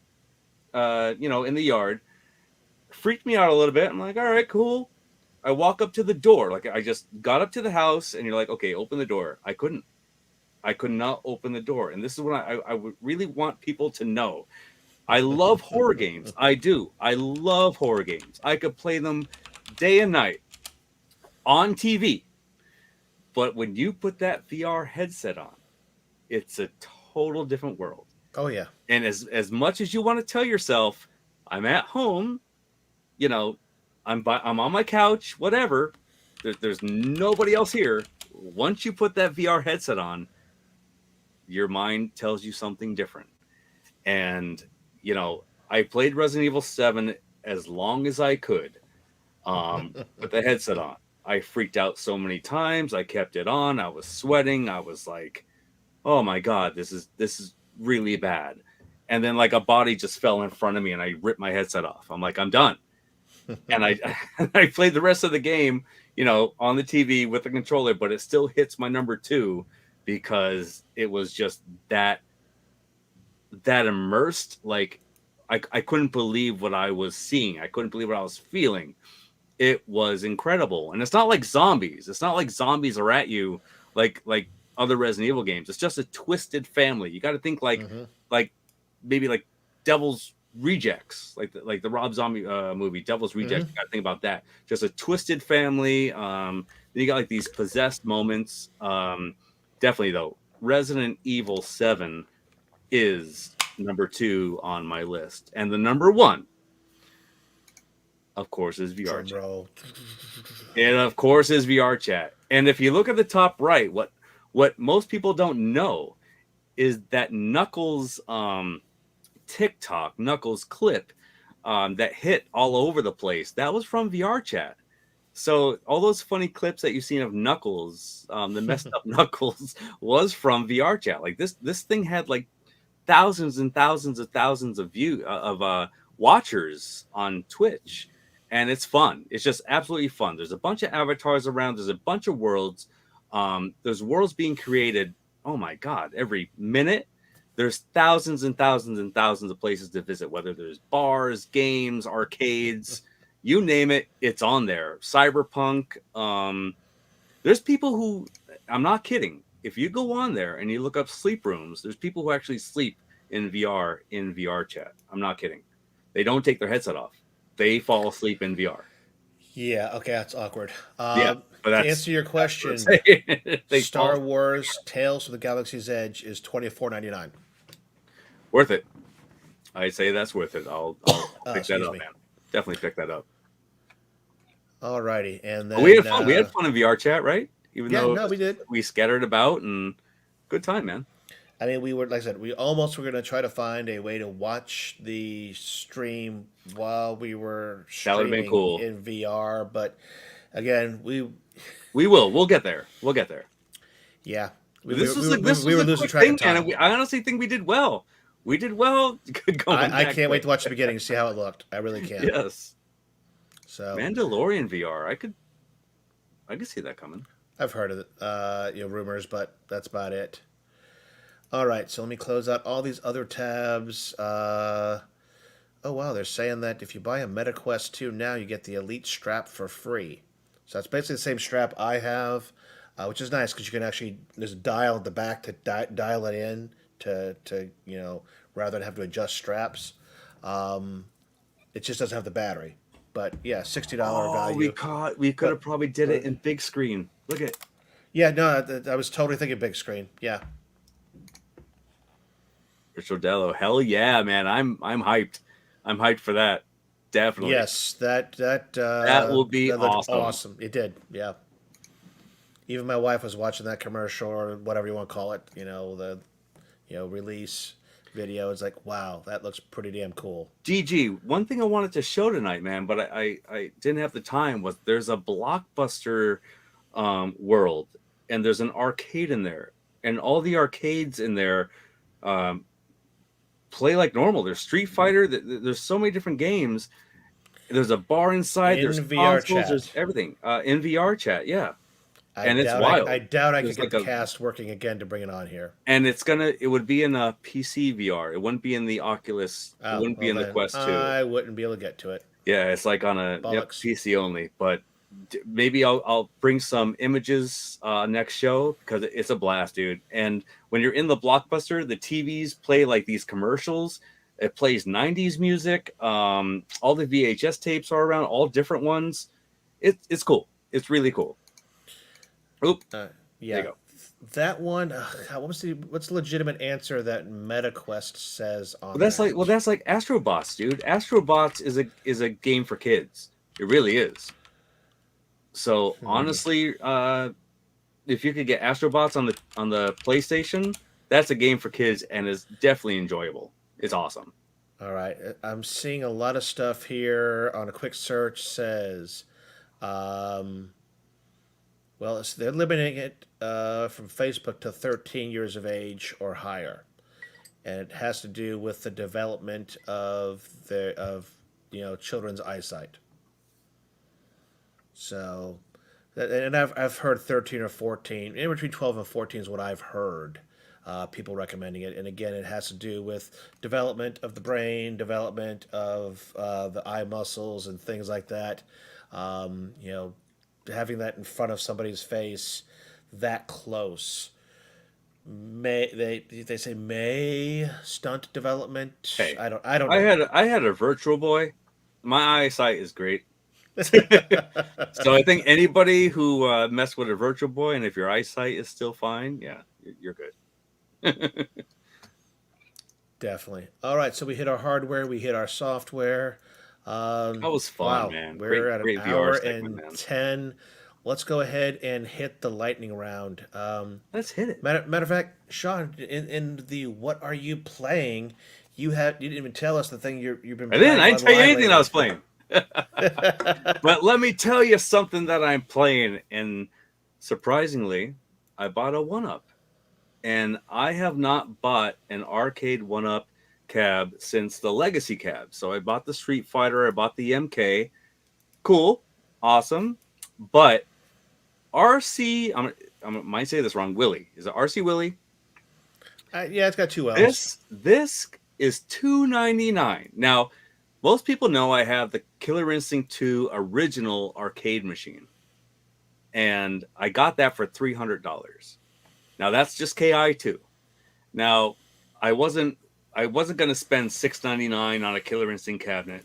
Speaker 2: in the yard. Freaked me out a little bit. I'm like, all right, cool. I walk up to the door. Like, I just got up to the house, and you're like, okay, open the door. I could not open the door. And this is what I would really want people to know. I love horror games. I do. I love horror games. I could play them day and night on TV. But when you put that VR headset on, it's a total different world.
Speaker 1: Oh, yeah.
Speaker 2: And as much as you want to tell yourself, I'm at home, I'm on my couch, whatever, there's nobody else here. Once you put that VR headset on, your mind tells you something different. And I played Resident Evil 7 as long as I could with the headset on. I freaked out so many times. I kept it on. I was sweating. I was like, oh my God, this is really bad. And then like a body just fell in front of me and I ripped my headset off. I'm like, I'm done. And I played the rest of the game, on the TV with the controller, but it still hits my number 2 because it was just that immersed. Like I couldn't believe what I was seeing. I couldn't believe what I was feeling. It was incredible. And it's not like zombies. It's not like zombies are at you like other Resident Evil games. It's just a twisted family. You got to think like maybe like Devil's Rejects, like the Rob Zombie movie Devil's Rejects. You got to think about that. Just a twisted family. Then you got like these possessed moments. Definitely though, Resident Evil 7 is number 2 on my list, and the number 1, of course, is VR Chat. And of course is VR Chat. And if you look at the top right, what most people don't know is that Knuckles Knuckles clip that hit all over the place. That was from VR Chat. So all those funny clips that you've seen of Knuckles, the messed up Knuckles, was from VR chat. Like this thing had like thousands and thousands of watchers on Twitch, and it's fun. It's just absolutely fun. There's a bunch of avatars around. There's a bunch of worlds. There's worlds being created. Oh my god! Every minute, there's thousands and thousands and thousands of places to visit. Whether there's bars, games, arcades, you name it, it's on there. Cyberpunk. There's people who, I'm not kidding. If you go on there and you look up sleep rooms, there's people who actually sleep in VR chat. I'm not kidding. They don't take their headset off. They fall asleep in VR.
Speaker 1: Yeah, okay, that's awkward.
Speaker 2: Yeah, but
Speaker 1: to answer your question, Star Wars Tales from the Galaxy's Edge is $24.99.
Speaker 2: Worth it. I say that's worth it. I'll pick that up,
Speaker 1: me.
Speaker 2: man. Definitely pick that up.
Speaker 1: Alrighty, and then
Speaker 2: But we had fun. We had fun in VR chat, right? Even though
Speaker 1: we did.
Speaker 2: We scattered about and good time, man.
Speaker 1: I mean, we were, like I said, we almost were going to try to find a way to watch the stream while we were
Speaker 2: That would have been
Speaker 1: streaming
Speaker 2: cool.
Speaker 1: in VR, but again, we
Speaker 2: will. We'll get there.
Speaker 1: yeah.
Speaker 2: This was
Speaker 1: we were
Speaker 2: a
Speaker 1: losing
Speaker 2: quick
Speaker 1: track
Speaker 2: thing,
Speaker 1: of time.
Speaker 2: and I honestly think we did well. We did well.
Speaker 1: I can't wait to watch the beginning and see how it looked. I really can.
Speaker 2: Yes.
Speaker 1: So
Speaker 2: Mandalorian VR. I could see that coming.
Speaker 1: I've heard of it, rumors, but that's about it. All right, so let me close out all these other tabs. Oh wow, they're saying that if you buy a MetaQuest 2 now, you get the Elite strap for free. So it's basically the same strap I have, which is nice because you can actually there's a dial at the back to dial it in to rather than have to adjust straps. It just doesn't have the battery. But yeah, $60 value.
Speaker 2: We could have probably did it in big screen. Look at.
Speaker 1: Yeah, no, I was totally thinking big screen. Yeah.
Speaker 2: Rich Rodello, hell yeah, man! I'm hyped. I'm hyped for that. Definitely.
Speaker 1: Yes, that
Speaker 2: will be
Speaker 1: awesome. It did, yeah. Even my wife was watching that commercial or whatever you want to call it. The release video. It's like, wow, that looks pretty damn cool.
Speaker 2: GG. One thing I wanted to show tonight, man, but I didn't have the time. Was there's a Blockbuster world, and there's an arcade in there, and all the arcades in there play like normal. There's Street Fighter. There's so many different games. There's a bar inside. There's
Speaker 1: VR
Speaker 2: consoles.
Speaker 1: chat.
Speaker 2: There's everything in VR chat. Yeah, it's wild.
Speaker 1: I doubt I could
Speaker 2: There's
Speaker 1: get
Speaker 2: like
Speaker 1: the cast working again to bring it on here.
Speaker 2: And it would be in a PC VR. It wouldn't be in the Oculus. It wouldn't be in the Quest 2.
Speaker 1: I wouldn't be able to get to it.
Speaker 2: Yeah, it's like on a PC only. But maybe I'll bring some images next show because it's a blast, dude. And when you're in the Blockbuster, the TVs play like these commercials. It plays 90s music. All the VHS tapes are around, all different ones. It's cool. It's really cool. Oop.
Speaker 1: Yeah.
Speaker 2: There you go.
Speaker 1: That one. What's the legitimate answer that MetaQuest says on?
Speaker 2: That's like Astrobots, dude. Astrobots is a game for kids. It really is. So honestly, if you could get Astrobots on the PlayStation, that's a game for kids and is definitely enjoyable. It's awesome.
Speaker 1: All right, I'm seeing a lot of stuff here on a quick search. Says, they're limiting it from Facebook to 13 years of age or higher, and it has to do with the development of children's eyesight. So, and I've heard 13 or 14, in between 12 and 14 is what I've heard. People recommending it, and again, it has to do with development of the brain, development of the eye muscles, and things like that. Having that in front of somebody's face, that close, they say may stunt development.
Speaker 2: Hey,
Speaker 1: I don't know.
Speaker 2: I had a Virtual Boy. My eyesight is great. So I think anybody who messed with a Virtual Boy, and if your eyesight is still fine, yeah, you're good.
Speaker 1: Definitely. All right, so we hit our hardware, we hit our software.
Speaker 2: That was fun, man.
Speaker 1: We're at
Speaker 2: great
Speaker 1: an
Speaker 2: VR
Speaker 1: hour
Speaker 2: segment,
Speaker 1: and 10. Let's go ahead and hit the lightning round.
Speaker 2: Let's hit it.
Speaker 1: Matter of fact, Sean, in the what are you playing? You didn't even tell us the thing you've been.
Speaker 2: I didn't. I didn't tell you anything
Speaker 1: lately.
Speaker 2: I was playing. But let me tell you something that I'm playing, and surprisingly, I bought a 1-Up, and I have not bought an arcade 1-Up cab since the Legacy cab. So I bought the Street Fighter, I bought the MK, cool, awesome, but RC, I might say this wrong. Willie, is it RC Willie?
Speaker 1: Yeah, it's got 2 L's.
Speaker 2: This is $2.99. Now, most people know I have the Killer Instinct 2 original arcade machine, and I got that for $300. Now that's just KI 2. Now I wasn't going to spend $6.99 on a Killer Instinct cabinet,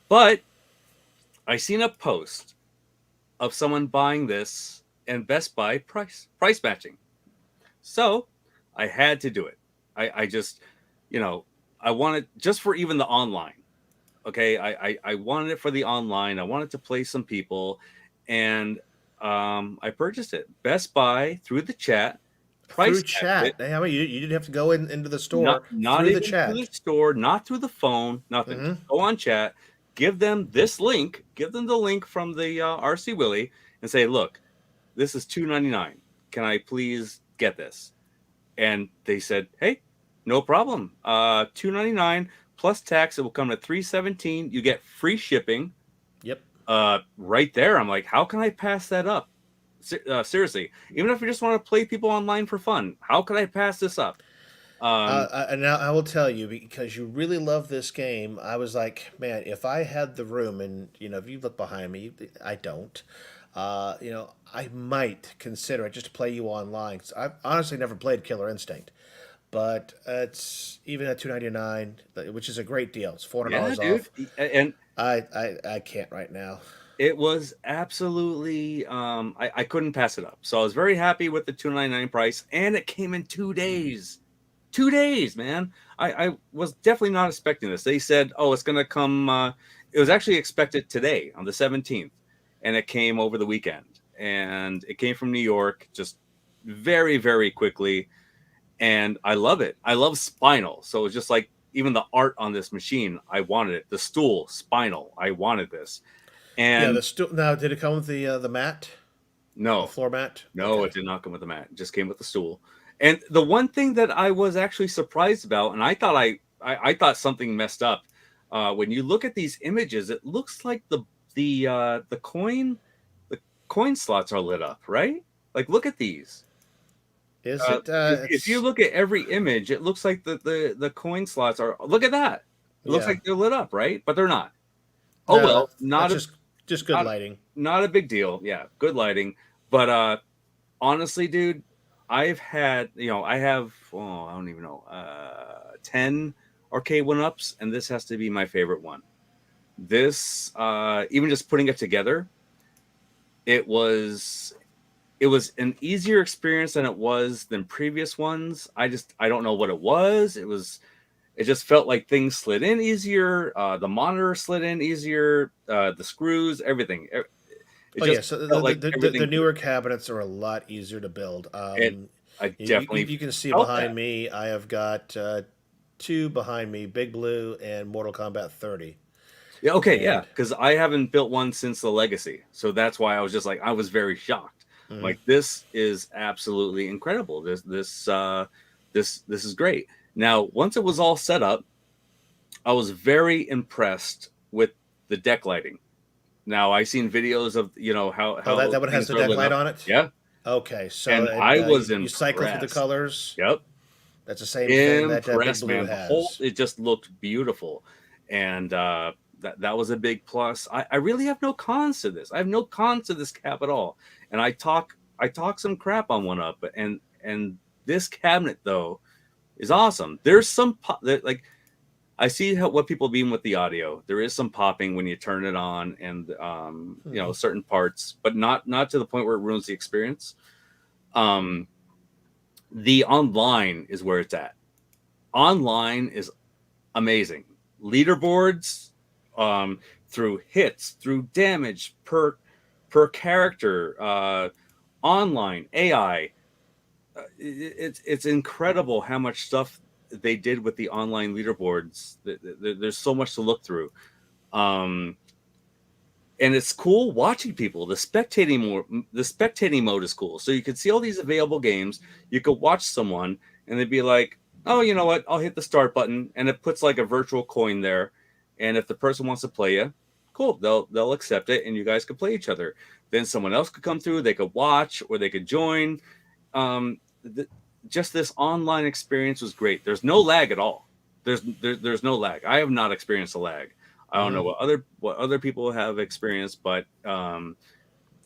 Speaker 2: but I seen a post of someone buying this and Best Buy price matching. So I had to do it. I just, I wanted just for even the online. Okay. I wanted it for the online. I wanted to play some people, and I purchased it. Best Buy through the chat.
Speaker 1: Through chat. Hey, I mean, you didn't have to go into the store.
Speaker 2: Not
Speaker 1: through
Speaker 2: even
Speaker 1: the chat.
Speaker 2: through the store, not through the phone, nothing. Just go on chat, give them this link, give them the link from the RC Willie, and say, look, this is $2.99. Can I please get this? And they said, hey, no problem. $2.99 plus tax. It will come to $3.17. You get free shipping.
Speaker 1: Yep.
Speaker 2: Right there. I'm like, how can I pass that up? Seriously, even if you just want to play people online for fun, how can I pass this up?
Speaker 1: And now I will tell you, because you really love this game, I was like, man, if I had the room, and if you look behind me, I don't. I might consider it just to play you online. 'Cause I've honestly never played Killer Instinct, but it's even at $2.99, which is a great deal. It's $400 off.
Speaker 2: And
Speaker 1: I can't right now.
Speaker 2: it was absolutely I couldn't pass it up. So I was very happy with the $2.99 price, and it came in 2 days. 2 days, man. I was definitely not expecting this. They said, oh, it's gonna come it was actually expected today on the 17th, and it came over the weekend. And it came from New York just very, very quickly. And I love it. I love Spinal. So it's just like even the art on this machine, I wanted it. The stool, Spinal, I wanted this. And
Speaker 1: yeah, the stool. Now, did it come with the mat?
Speaker 2: no,
Speaker 1: The floor mat?
Speaker 2: no,
Speaker 1: Okay.
Speaker 2: it did not come with the mat. It just came with the stool. And the one thing that I was actually surprised about, and I thought I thought something messed up. When you look at these images, it looks like the coin slots are lit up, right? Like, look at these.
Speaker 1: Is
Speaker 2: If you look at every image, it looks like the coin slots are. Look at that. It looks
Speaker 1: Yeah.
Speaker 2: like they're lit up, right? But they're not. Oh
Speaker 1: No,
Speaker 2: well,
Speaker 1: that's just good lighting.
Speaker 2: Not a big deal. Yeah, good lighting. But honestly, dude, I have I don't even know 10 arcade 1-Ups, and this has to be my favorite one. This even just putting it together, it was an easier experience than previous ones. I don't know what it was. It just felt like things slid in easier. The monitor slid in easier. The screws, everything.
Speaker 1: So the newer cabinets are a lot easier to build.
Speaker 2: I definitely
Speaker 1: you can see
Speaker 2: felt
Speaker 1: behind
Speaker 2: that.
Speaker 1: me, I have got 2 behind me, Big Blue and Mortal Kombat 30.
Speaker 2: Yeah, okay, yeah,
Speaker 1: And-
Speaker 2: because I haven't built one since the Legacy, so that's why I was just like, I was very shocked.
Speaker 1: Mhm.
Speaker 2: Like, this is absolutely incredible. This is great. Now, once it was all set up, I was very impressed with the deck lighting. Now, I seen videos of how
Speaker 1: that one has the
Speaker 2: things are
Speaker 1: deck
Speaker 2: lit
Speaker 1: light
Speaker 2: up.
Speaker 1: on it?
Speaker 2: Yeah,
Speaker 1: Okay, so
Speaker 2: and I was
Speaker 1: you cycle through the
Speaker 2: impressed.
Speaker 1: colors.
Speaker 2: Yep.
Speaker 1: That's the same thing that Big
Speaker 2: Impressed,
Speaker 1: Blue
Speaker 2: man.
Speaker 1: has.
Speaker 2: It just looked beautiful, and that was a big plus. I really have no cons to this. I have no cons to this cap at all. And I talk some crap on 1-Up, and this cabinet though is awesome. There's some like I see what people mean with the audio. There is some popping when you turn it on, and certain parts, but not to the point where it ruins the experience. The online is where it's at. Online is amazing. Leaderboards, through hits, through damage per character, online AI. It's incredible how much stuff they did with the online leaderboards. There's so much to look through. and it's cool watching people. The spectating mode is cool. So you can see all these available games. You could watch someone, and they'd be like, "Oh, you know what? I'll hit the start button," and it puts like a virtual coin there. And if the person wants to play you, cool, they'll accept it, and you guys could play each other. Then someone else could come through. They could watch, or they could join. Um, just this online experience was great. There's no lag at all. There's no lag. I have not experienced a lag. I don't know what other people have experienced, but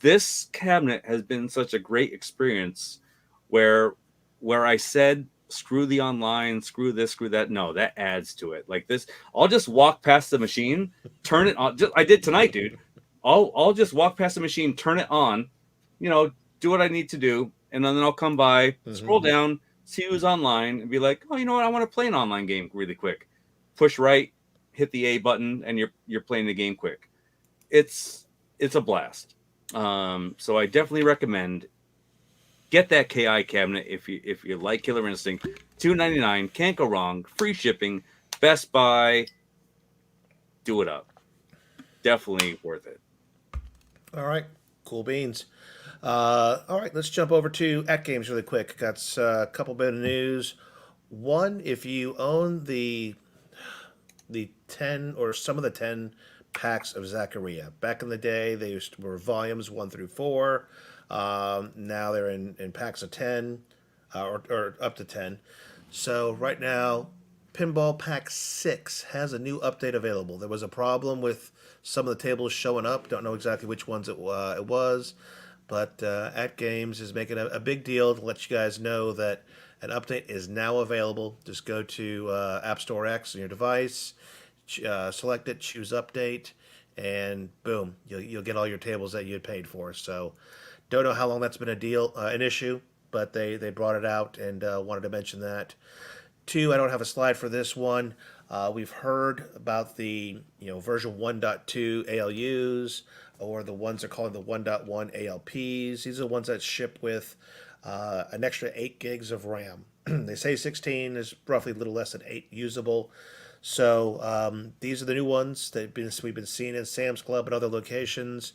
Speaker 2: this cabinet has been such a great experience where I said screw the online, screw this, screw that. No, that adds to it. Like this, I'll just walk past the machine, turn it on. I did tonight, dude. I'll just walk past the machine, turn it on, do what I need to do, and then I'll come by, scroll down, see who's online, and be like, oh, you know what? I want to play an online game really quick. Push right, hit the A button, and you're playing the game quick. It's a blast. So I definitely recommend get that KI cabinet if you like Killer Instinct. $2.99, can't go wrong. Free shipping. Best Buy. Do it up. Definitely worth it.
Speaker 1: All right, cool beans. All right, let's jump over to At Games really quick. Got a couple bit of news. One, if you own the 10 or some of the 10 packs of Zaccaria, back in the day they were volumes 1 through 4. Now they're in packs of 10 or up to 10. So right now, Pinball Pack 6 has a new update available. There was a problem with some of the tables showing up. Don't know exactly which ones it was, but At Games is making a big deal to let you guys know that an update is now available. Just go to App Store X on your device, select it, choose Update, and boom, you'll get all your tables that you had paid for. So don't know how long that's been an issue, but they brought it out and wanted to mention that. 2, I don't have a slide for this one. We've heard about the version 1.2 ALUs, or the ones they're calling the 1.1 ALPs. These are the ones that ship with an extra 8 gigs of RAM. They say 16 is roughly a little less than 8 usable. So these are the new ones that we've been seeing in Sam's Club and other locations.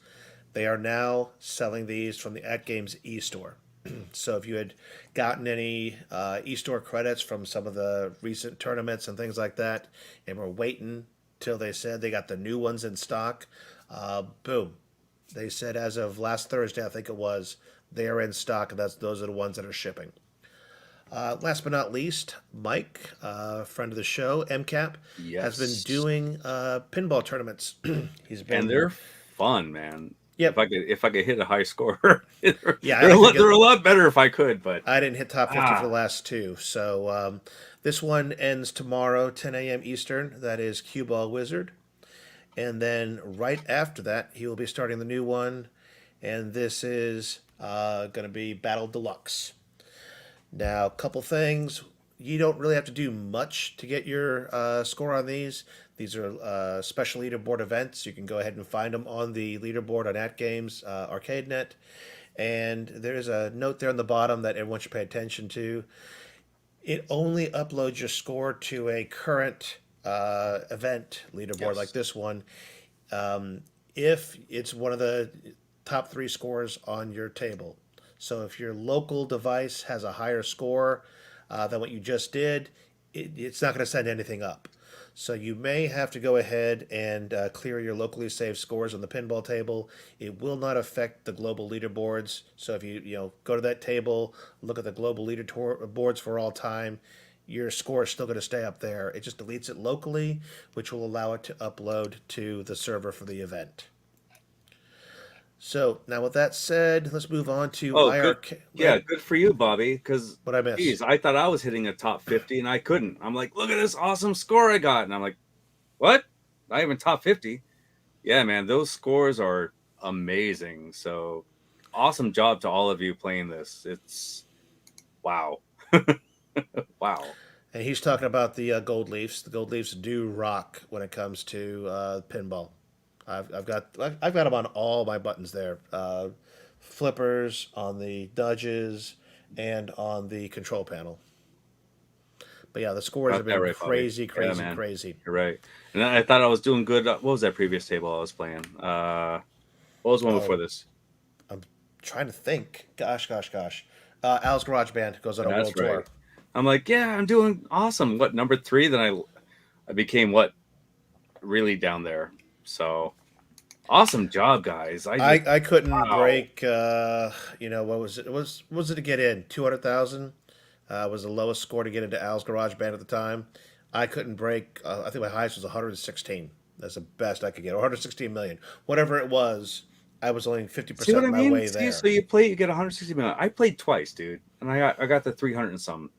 Speaker 1: They are now selling these from the At Games eStore. So if you had gotten any eStore credits from some of the recent tournaments and things like that, and were waiting till they said they got the new ones in stock, boom. They said as of last Thursday, I think it was, they are in stock, and those are the ones that are shipping. Last but not least, Mike, friend of the show, MCAP, has been doing pinball tournaments.
Speaker 2: And they're fun, man.
Speaker 1: Yep.
Speaker 2: If I could hit a high score,
Speaker 1: yeah,
Speaker 2: they're a lot better if I could. But
Speaker 1: I didn't hit top 50 for the last 2. So this one ends tomorrow, 10 a.m. Eastern. That is Cue Ball Wizard. And then right after that, he will be starting the new one. And this is going to be Battle Deluxe. Now, a couple things. You don't really have to do much to get your score on these. These are special leaderboard events. You can go ahead and find them on the leaderboard on At Games ArcadeNet. And there's a note there on the bottom that everyone should pay attention to. It only uploads your score to a current event leaderboard like this one if it's one of the top 3 scores on your table. So if your local device has a higher score than what you just did, it's not going to send anything up. So you may have to go ahead and clear your locally saved scores on the pinball table. It will not affect the global leaderboards. So if you go to that table, look at the global leaderboards for all time, your score is still going to stay up there. It just deletes it locally, which will allow it to upload to the server for the event. So now with that said, let's move on to
Speaker 2: IRK. Yeah, good for you, Bobby, because
Speaker 1: what I missed.
Speaker 2: Geez, I thought I was hitting a top 50 and I couldn't. I'm like, look at this awesome score I got. And I'm like, what? Not even top 50. Yeah, man, those scores are amazing. So awesome job to all of you playing this. It's wow. Wow.
Speaker 1: And he's talking about the Gold Leafs. The Gold Leafs do rock when it comes to pinball. I've got them on all my buttons there. Flippers, on the dodges, and on the control panel. But yeah, the scores have been crazy.
Speaker 2: You're right. And I thought I was doing good. What was that previous table I was playing? What was one
Speaker 1: Oh,
Speaker 2: before this?
Speaker 1: I'm trying to think. Gosh. Al's Garage Band goes on a
Speaker 2: That's
Speaker 1: world tour.
Speaker 2: right. I'm like, yeah, I'm doing awesome. What, number 3? Then I became what, really down there. So awesome job, guys.
Speaker 1: I couldn't
Speaker 2: Wow.
Speaker 1: break. What was it? Was it to get in 200,000? Was the lowest score to get into Al's Garage Band at the time. I couldn't break. I think my highest was 116. That's the best I could get, or 116 million, whatever it was. I was only
Speaker 2: See
Speaker 1: 50%
Speaker 2: what
Speaker 1: of
Speaker 2: I
Speaker 1: my
Speaker 2: mean?
Speaker 1: way
Speaker 2: See,
Speaker 1: there.
Speaker 2: so you get 160 million. I played twice, dude, and I got the 300 and some.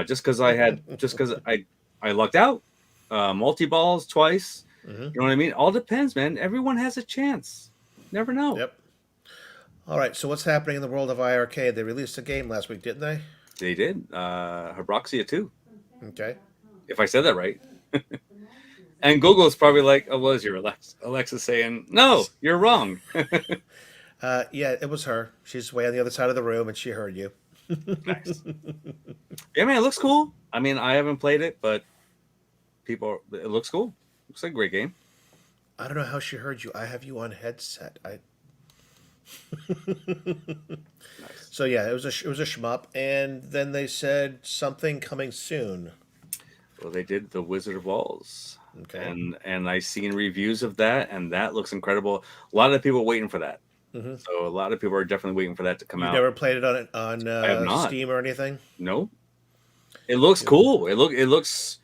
Speaker 2: Just because I lucked out. Multi balls twice.
Speaker 1: Hmm.
Speaker 2: You know what I mean? All depends, man. Everyone has a chance. Never know.
Speaker 1: Yep. All right. So what's happening in the world of IRK? They released a game last week, didn't they?
Speaker 2: They did. Hybroxia too,
Speaker 1: Okay.
Speaker 2: if I said that right. And Google's probably like, "Oh, was your Alexa saying no? You're wrong."
Speaker 1: Yeah, it was her. She's way on the other side of the room, and she heard you.
Speaker 2: Nice. Yeah, man, it looks cool. I mean, I haven't played it, but it looks cool. Looks like a great game.
Speaker 1: I don't know how she heard you. I have you on headset.
Speaker 2: Nice.
Speaker 1: So yeah, it was a shmup, and then they said something coming soon.
Speaker 2: Well, they did the Wizard of Walls,
Speaker 1: Okay.
Speaker 2: and I seen reviews of that, and that looks incredible. A lot of people waiting for that.
Speaker 1: Hmm.
Speaker 2: So a lot of people are definitely waiting for that to come
Speaker 1: You've
Speaker 2: out.
Speaker 1: never played it on
Speaker 2: I have not.
Speaker 1: Steam or anything?
Speaker 2: No, it looks cool. It looks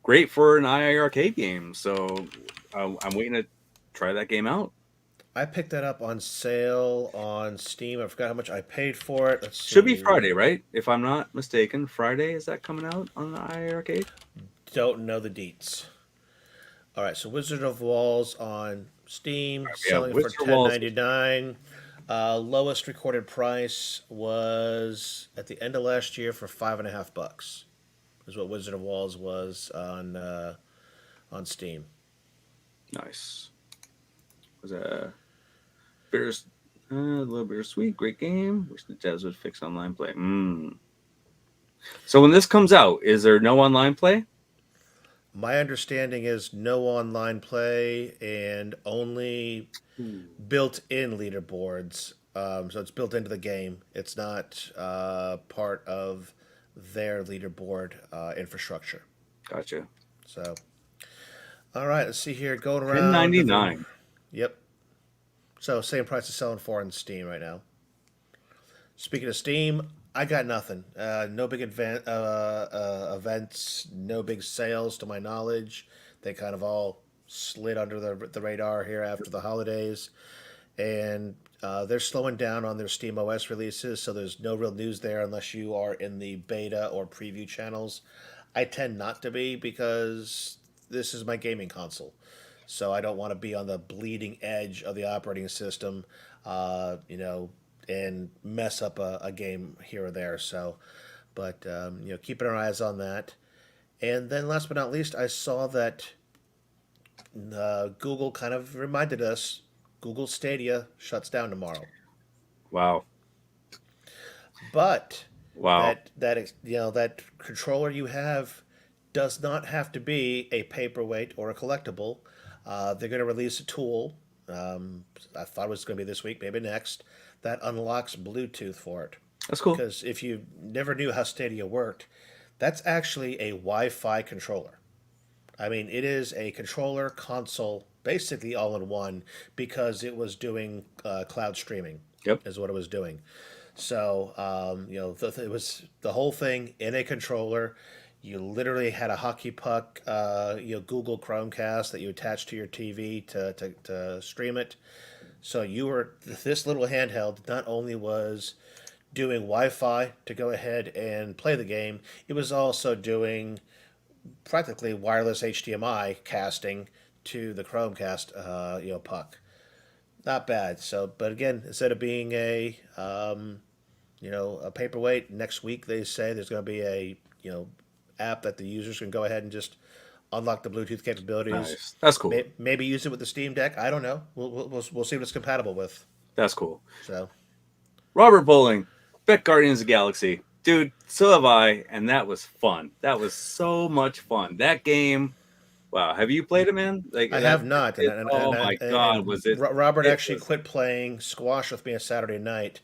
Speaker 2: great for an IRK game. So I'm waiting to try that game out.
Speaker 1: I picked that up on sale on Steam. I forgot how much I paid for it. Let's
Speaker 2: Should be
Speaker 1: see.
Speaker 2: Friday, right? If I'm not mistaken, Friday, is that coming out on the IRK?
Speaker 1: Don't know the deets. All right, so Wizard of Walls on Steam,
Speaker 2: Yeah,
Speaker 1: selling for
Speaker 2: Wizard of Walls.
Speaker 1: $10.99. Lowest recorded price was at the end of last year for $5.50. Is what Wizard of Walls was on Steam.
Speaker 2: Nice. Was a little bittersweet. Great game. Wish the devs would fix online play. So when this comes out, is there no online play?
Speaker 1: My understanding is no online play and only built-in leaderboards. So it's built into the game. It's not part of their leaderboard infrastructure.
Speaker 2: Gotcha.
Speaker 1: So, all right, let's see here. Going around.
Speaker 2: $10.99.
Speaker 1: Yep. So same price as selling for on Steam right now. Speaking of Steam, I got nothing. No big events, no big sales to my knowledge. They kind of all slid under the radar here after the holidays. And they're slowing down on their Steam OS releases, so there's no real news there unless you are in the beta or preview channels. I tend not to be because this is my gaming console. So I don't want to be on the bleeding edge of the operating system, and mess up a game here or there. So, but keeping our eyes on that. And then, last but not least, I saw that Google kind of reminded us Google Stadia shuts down tomorrow.
Speaker 2: Wow.
Speaker 1: But
Speaker 2: Wow.
Speaker 1: that controller you have does not have to be a paperweight or a collectible. They're going to release a tool. I thought it was going to be this week, maybe next, that unlocks Bluetooth for it.
Speaker 2: That's cool.
Speaker 1: Because if you never knew how Stadia worked, that's actually a Wi-Fi controller. I mean, it is a controller console, basically all in one, because it was doing cloud streaming.
Speaker 2: Yep.
Speaker 1: Is what it was doing. So it was the whole thing in a controller. You literally had a hockey puck, Google Chromecast that you attached to your TV to stream it. So this little handheld not only was doing Wi-Fi to go ahead and play the game, it was also doing practically wireless HDMI casting to the Chromecast, puck. Not bad. So, but again, instead of being a paperweight, next week they say there's going to be a app that the users can go ahead and just unlock the Bluetooth capabilities.
Speaker 2: Nice. That's cool.
Speaker 1: Maybe use it with the Steam Deck. I don't know. We'll see what it's compatible with.
Speaker 2: That's cool.
Speaker 1: So,
Speaker 2: Robert Bowling, bet Guardians of the Galaxy. Dude, so have I, and that was fun. That was so much fun. That game Wow, have you played it, man? Like
Speaker 1: I
Speaker 2: that-
Speaker 1: have not.
Speaker 2: oh my God, was it?
Speaker 1: Robert
Speaker 2: it
Speaker 1: actually
Speaker 2: was-
Speaker 1: quit playing squash with me a Saturday night.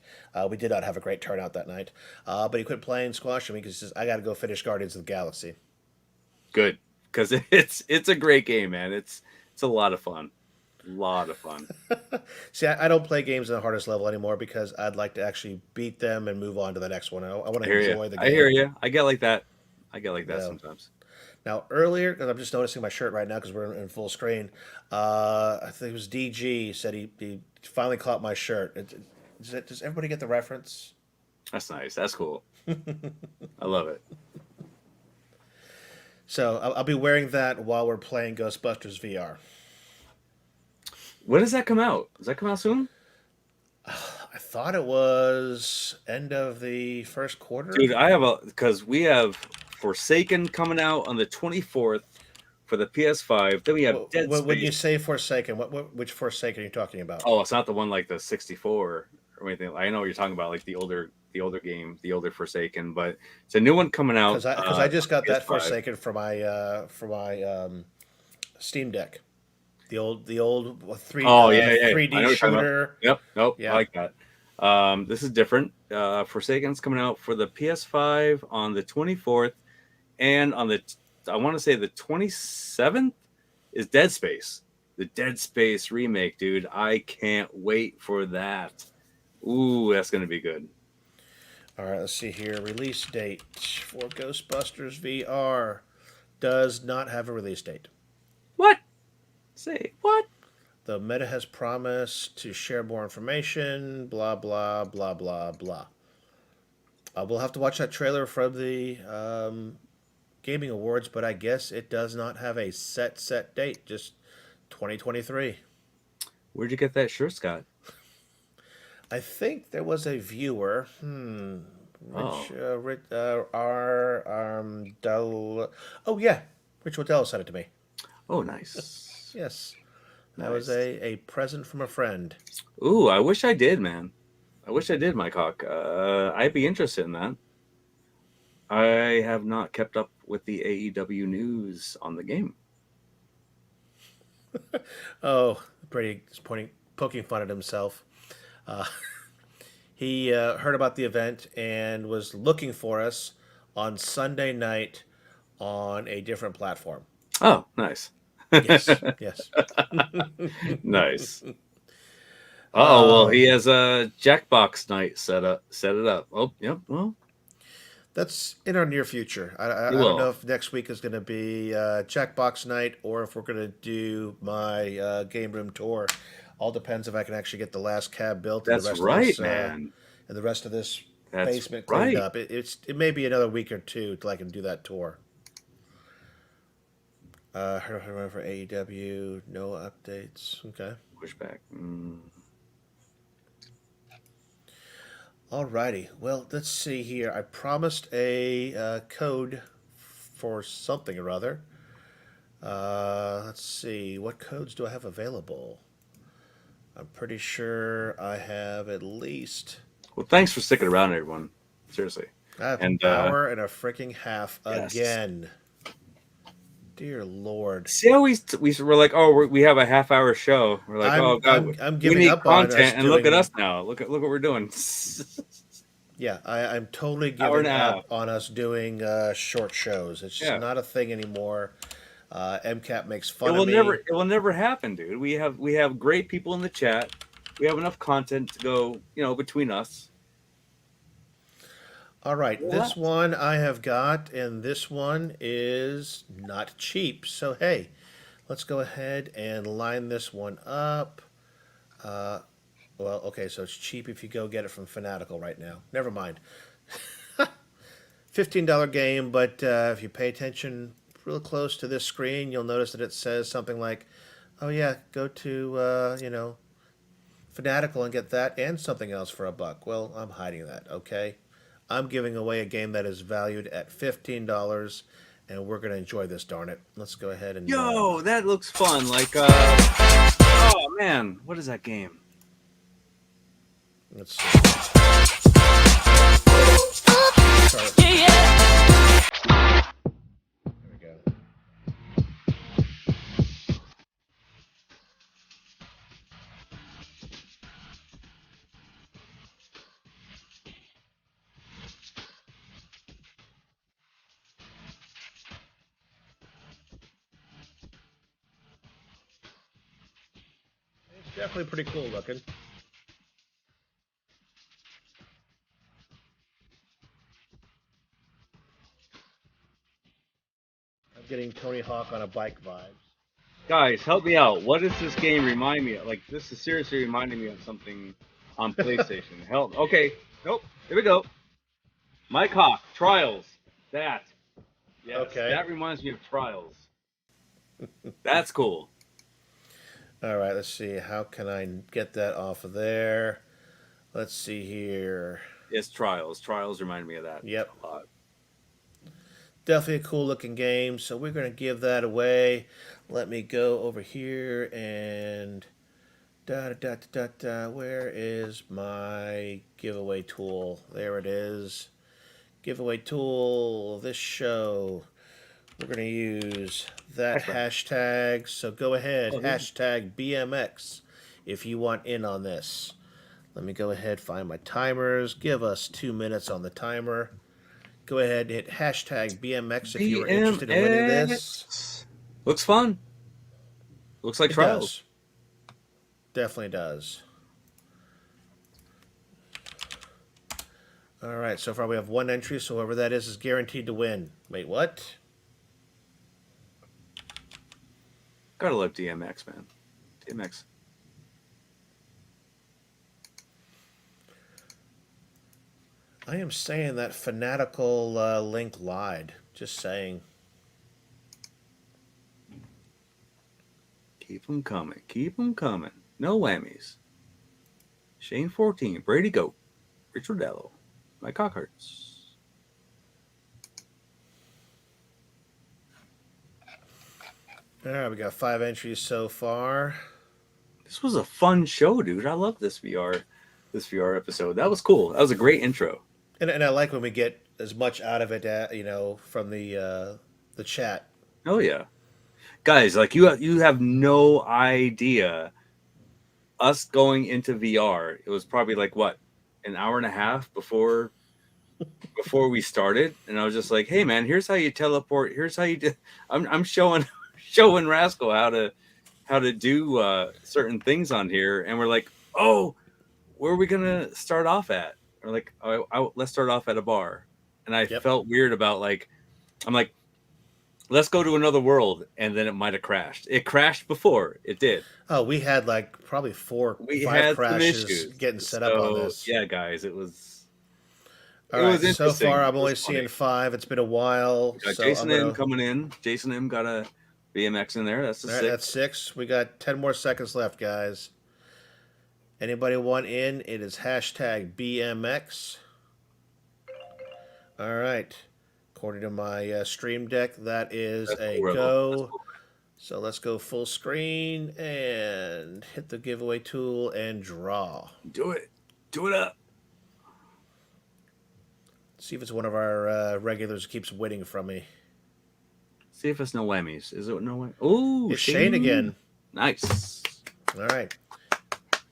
Speaker 1: We did not have a great turnout that night, but he quit playing squash with me because he says, "I got to go finish Guardians of the Galaxy."
Speaker 2: Good, because it's a great game, man. It's a lot of fun. A lot of fun.
Speaker 1: See, I don't play games on the hardest level anymore because I'd like to actually beat them and move on to the next one. I want
Speaker 2: I
Speaker 1: to
Speaker 2: hear
Speaker 1: enjoy
Speaker 2: you.
Speaker 1: the game.
Speaker 2: I hear you. I get like that. I get like that
Speaker 1: Yeah.
Speaker 2: sometimes.
Speaker 1: Now, earlier, because I'm just noticing my shirt right now because we're in full screen, I think it was DG said he finally caught my shirt. Does everybody get the reference?
Speaker 2: That's nice. That's cool. I love it.
Speaker 1: So I'll be wearing that while we're playing Ghostbusters VR.
Speaker 2: When does that come out? Does that come out soon?
Speaker 1: I thought it was end of the first quarter.
Speaker 2: Dude, because we have Forsaken coming out on the 24th for the PS5. Then we have Dead Space.
Speaker 1: When you say Forsaken, which Forsaken are you talking about?
Speaker 2: Oh, it's not the one like the 64 or anything. I know what you're talking about, like the older game, the older Forsaken, but it's a new one coming out.
Speaker 1: Because I just got that
Speaker 2: PS5.
Speaker 1: Forsaken for my Steam Deck. The old 3D
Speaker 2: Oh yeah, yeah. I know
Speaker 1: 3D
Speaker 2: what you're talking about.
Speaker 1: shooter.
Speaker 2: Yep, nope,
Speaker 1: Yeah.
Speaker 2: I like that. This is different. Forsaken's coming out for the PS5 on the 24th, and on the I want to say the 27th is Dead Space. The Dead Space remake, dude. I can't wait for that. Ooh, that's gonna be good.
Speaker 1: All right, let's see here. Release date for Ghostbusters VR does not have a release date.
Speaker 2: What? Say what?
Speaker 1: The meta has promised to share more information. Blah blah blah blah blah. We'll have to watch that trailer from the gaming awards, but I guess it does not have a set date. Just 2023.
Speaker 2: Where'd you get that shirt, Scott?
Speaker 1: I think there was a viewer.
Speaker 2: Oh.
Speaker 1: Oh yeah, Rich Waddell sent it to me.
Speaker 2: Oh, nice.
Speaker 1: Yes, that
Speaker 2: Nice.
Speaker 1: was a present from a friend.
Speaker 2: Ooh, I wish I did, man. I wish I did, Mike Hawk. I'd be interested in that. I have not kept up with the AEW news on the game.
Speaker 1: Oh, Brady is poking fun at himself. He heard about the event and was looking for us on Sunday night on a different platform.
Speaker 2: Oh, nice.
Speaker 1: Yes, yes.
Speaker 2: Nice. Oh, well, he has a Jackbox night set it up. Oh, yep. Well,
Speaker 1: That's in our near future. I
Speaker 2: We
Speaker 1: don't
Speaker 2: will.
Speaker 1: know if next week is going to be Jackbox night or if we're going to do my game room tour. All depends if I can actually get the last cab built. And
Speaker 2: that's
Speaker 1: the rest
Speaker 2: right,
Speaker 1: of this,
Speaker 2: man.
Speaker 1: And the rest of this
Speaker 2: That's
Speaker 1: basement cleaned
Speaker 2: right.
Speaker 1: up. It may be another week or two till I can do that tour. Heard for AEW, no updates. Okay.
Speaker 2: Pushback.
Speaker 1: Alrighty. Well, let's see here. I promised a code for something or other. Let's see. What codes do I have available? I'm pretty sure I have at least.
Speaker 2: Well, thanks for sticking around, everyone. Seriously.
Speaker 1: I have
Speaker 2: And,
Speaker 1: an hour and a freaking half
Speaker 2: yes.
Speaker 1: again. Dear Lord.
Speaker 2: See how we were like, oh, we have a half-hour show. We're like, oh god,
Speaker 1: I'm
Speaker 2: we
Speaker 1: giving
Speaker 2: need
Speaker 1: up on us
Speaker 2: content, and look at
Speaker 1: doing-
Speaker 2: us now. Look what we're doing.
Speaker 1: Yeah, I'm totally
Speaker 2: Hour and
Speaker 1: giving
Speaker 2: a half.
Speaker 1: up on us doing short shows. It's just
Speaker 2: Yeah.
Speaker 1: not a thing anymore. MCAP makes
Speaker 2: It
Speaker 1: fun
Speaker 2: will
Speaker 1: of me.
Speaker 2: never never happen, dude. We have great people in the chat. We have enough content to go, between us.
Speaker 1: All right,
Speaker 2: What?
Speaker 1: this one I have got, and this one is not cheap. So, hey, let's go ahead and line this one up. Well, okay, so it's cheap if you go get it from Fanatical right now. Never mind. $15 game, but if you pay attention real close to this screen, you'll notice that it says something like, oh, yeah, go to, Fanatical and get that and something else for $1. Well, I'm hiding that, okay? I'm giving away a game that is valued at $15, and we're going to enjoy this, darn it. Let's go ahead and...
Speaker 2: Yo, that looks fun. Like, oh man, what is that game?
Speaker 1: Let's see. Sorry. There we go. definitely pretty cool looking. I'm getting Tony Hawk on a bike vibes.
Speaker 2: Guys, help me out. What does this game remind me of? Like, this is seriously reminding me of something on PlayStation. Help. Okay. Nope. Here we go. Mike Hawk, Trials. That. Yes.
Speaker 1: Okay.
Speaker 2: That reminds me of Trials. That's cool.
Speaker 1: All right, let's see. How can I get that off of there? Let's see here.
Speaker 2: It's Trials. Trials remind me of that.
Speaker 1: Yep.
Speaker 2: A lot.
Speaker 1: Definitely a cool looking game. So we're going to give that away. Let me go over here and where is my giveaway tool? There it is. Giveaway tool, this show. We're going to use that hashtag. So go ahead, hashtag BMX if you want in on this. Let me go ahead, find my timers. Give us 2 minutes on the timer. Go ahead and hit hashtag BMX if you are interested in winning this.
Speaker 2: Looks fun. Looks like Trials.
Speaker 1: Does. Definitely does. All right, so far we have one entry, so whoever that is guaranteed to win. Wait, what?
Speaker 2: Gotta love DMX, man. DMX.
Speaker 1: I am saying that fanatical link lied. Just saying.
Speaker 2: Keep them coming. Keep them coming. No whammies. Shane 14. Brady Goat. Richard Dello. My cock hurts.
Speaker 1: All right, we got 5 entries so far.
Speaker 2: This was a fun show, dude. I love this VR episode. That was cool. That was a great intro.
Speaker 1: And I like when we get as much out of it, from the chat.
Speaker 2: Oh yeah, guys, like you have no idea. Us going into VR, it was probably like what, an hour and a half before we started, and I was just like, "Hey man, here's how you teleport. Here's how you do." I'm showing Rascal how to do certain things on here, and we're like, "Oh, where are we gonna start off at?" Or like, let's start off at a bar. And I felt weird about I'm like, let's go to another world. And then it might have crashed. It crashed before. It did.
Speaker 1: Oh, we had like probably 4 or 5 crashes getting set up on this.
Speaker 2: Yeah, guys, it was.
Speaker 1: All right, so far I'm only seeing 5. It's been a while.
Speaker 2: We got Jason M coming in. Jason M got a BMX in there. That's the 6.
Speaker 1: That's 6. We got 10 more seconds left, guys. Anybody want in? It is hashtag BMX. All right. According to my Stream Deck, that is a go. Cool. So let's go full screen and hit the giveaway tool and draw.
Speaker 2: Do it. Do it up.
Speaker 1: See if it's one of our regulars who keeps winning from me.
Speaker 2: See if it's no whammies. Is it no whammies? Oh,
Speaker 1: it's Shane again.
Speaker 2: Nice.
Speaker 1: All right.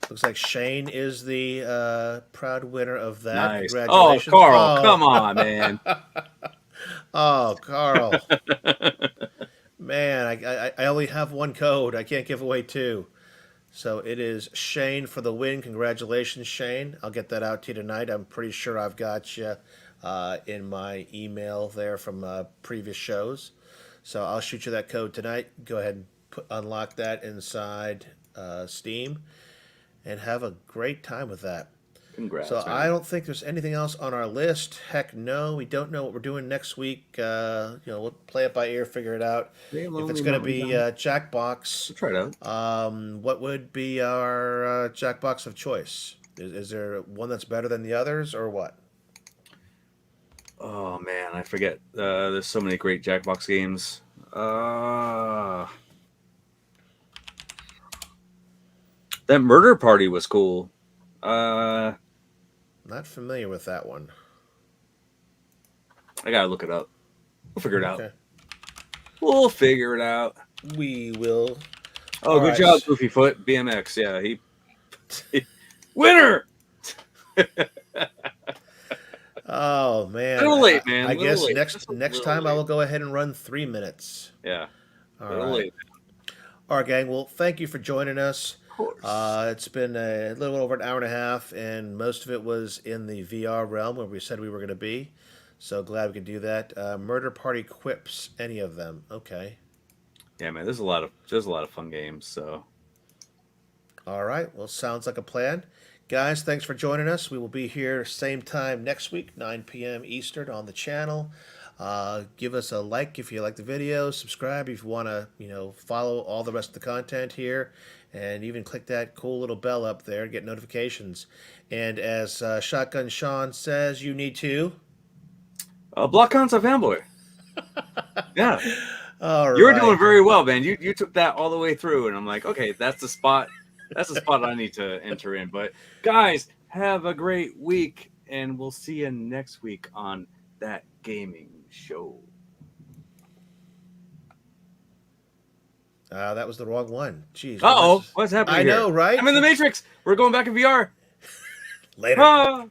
Speaker 1: Looks like Shane is the proud winner of that.
Speaker 2: Nice.
Speaker 1: Congratulations.
Speaker 2: Oh, Carl, come on, man.
Speaker 1: Oh, Carl. Man, I only have 1 code. I can't give away 2. So it is Shane for the win. Congratulations, Shane. I'll get that out to you tonight. I'm pretty sure I've got you in my email there from previous shows. So I'll shoot you that code tonight. Go ahead and unlock that inside Steam. And have a great time with that.
Speaker 2: Congrats.
Speaker 1: So
Speaker 2: man.
Speaker 1: I don't think there's anything else on our list. Heck no. We don't know what we're doing next week. We'll play it by ear, figure it out. If it's going to be Jackbox,
Speaker 2: we'll try it
Speaker 1: out. What would be our Jackbox of choice? Is there one that's better than the others, or what?
Speaker 2: Oh man, I forget. There's so many great Jackbox games. That Murder Party was cool.
Speaker 1: Not familiar with that one.
Speaker 2: I gotta look it up. We'll figure it
Speaker 1: Okay.
Speaker 2: out. We'll figure it out.
Speaker 1: We will.
Speaker 2: Oh,
Speaker 1: All
Speaker 2: good
Speaker 1: right.
Speaker 2: job, Goofyfoot. BMX. Yeah, he winner.
Speaker 1: Oh man.
Speaker 2: Little late, man.
Speaker 1: I
Speaker 2: Little
Speaker 1: guess
Speaker 2: late.
Speaker 1: next time I will go ahead and run 3 minutes.
Speaker 2: Yeah.
Speaker 1: All
Speaker 2: Little
Speaker 1: right.
Speaker 2: late.
Speaker 1: All right, gang. Well, thank you for joining us.
Speaker 2: course.
Speaker 1: It's been a little over an hour and a half, and most of it was in the VR realm where we said we were going to be. So glad we could do that. Murder Party Quips, any of them? Okay.
Speaker 2: Yeah, man, there's a lot of fun games. So
Speaker 1: All right. Well, sounds like a plan. Guys, thanks for joining us. We will be here same time next week, 9 p.m. Eastern on the channel. Give us a like if you like the video. Subscribe if you want to, follow all the rest of the content here. And even click that cool little bell up there to get notifications. And as Shotgun Sean says, you need to...
Speaker 2: block concept fanboy. Yeah.
Speaker 1: All
Speaker 2: You're
Speaker 1: right.
Speaker 2: doing very well, man. You took that all the way through, and I'm like, okay, that's the spot. That's the spot I need to enter in. But guys, have a great week, and we'll see you next week on That Gaming Show.
Speaker 1: That was the wrong one. Jeez.
Speaker 2: Uh-oh, what's happening
Speaker 1: I
Speaker 2: here?
Speaker 1: know, right?
Speaker 2: I'm in the Matrix. We're going back in VR.
Speaker 1: Later.
Speaker 2: Ah!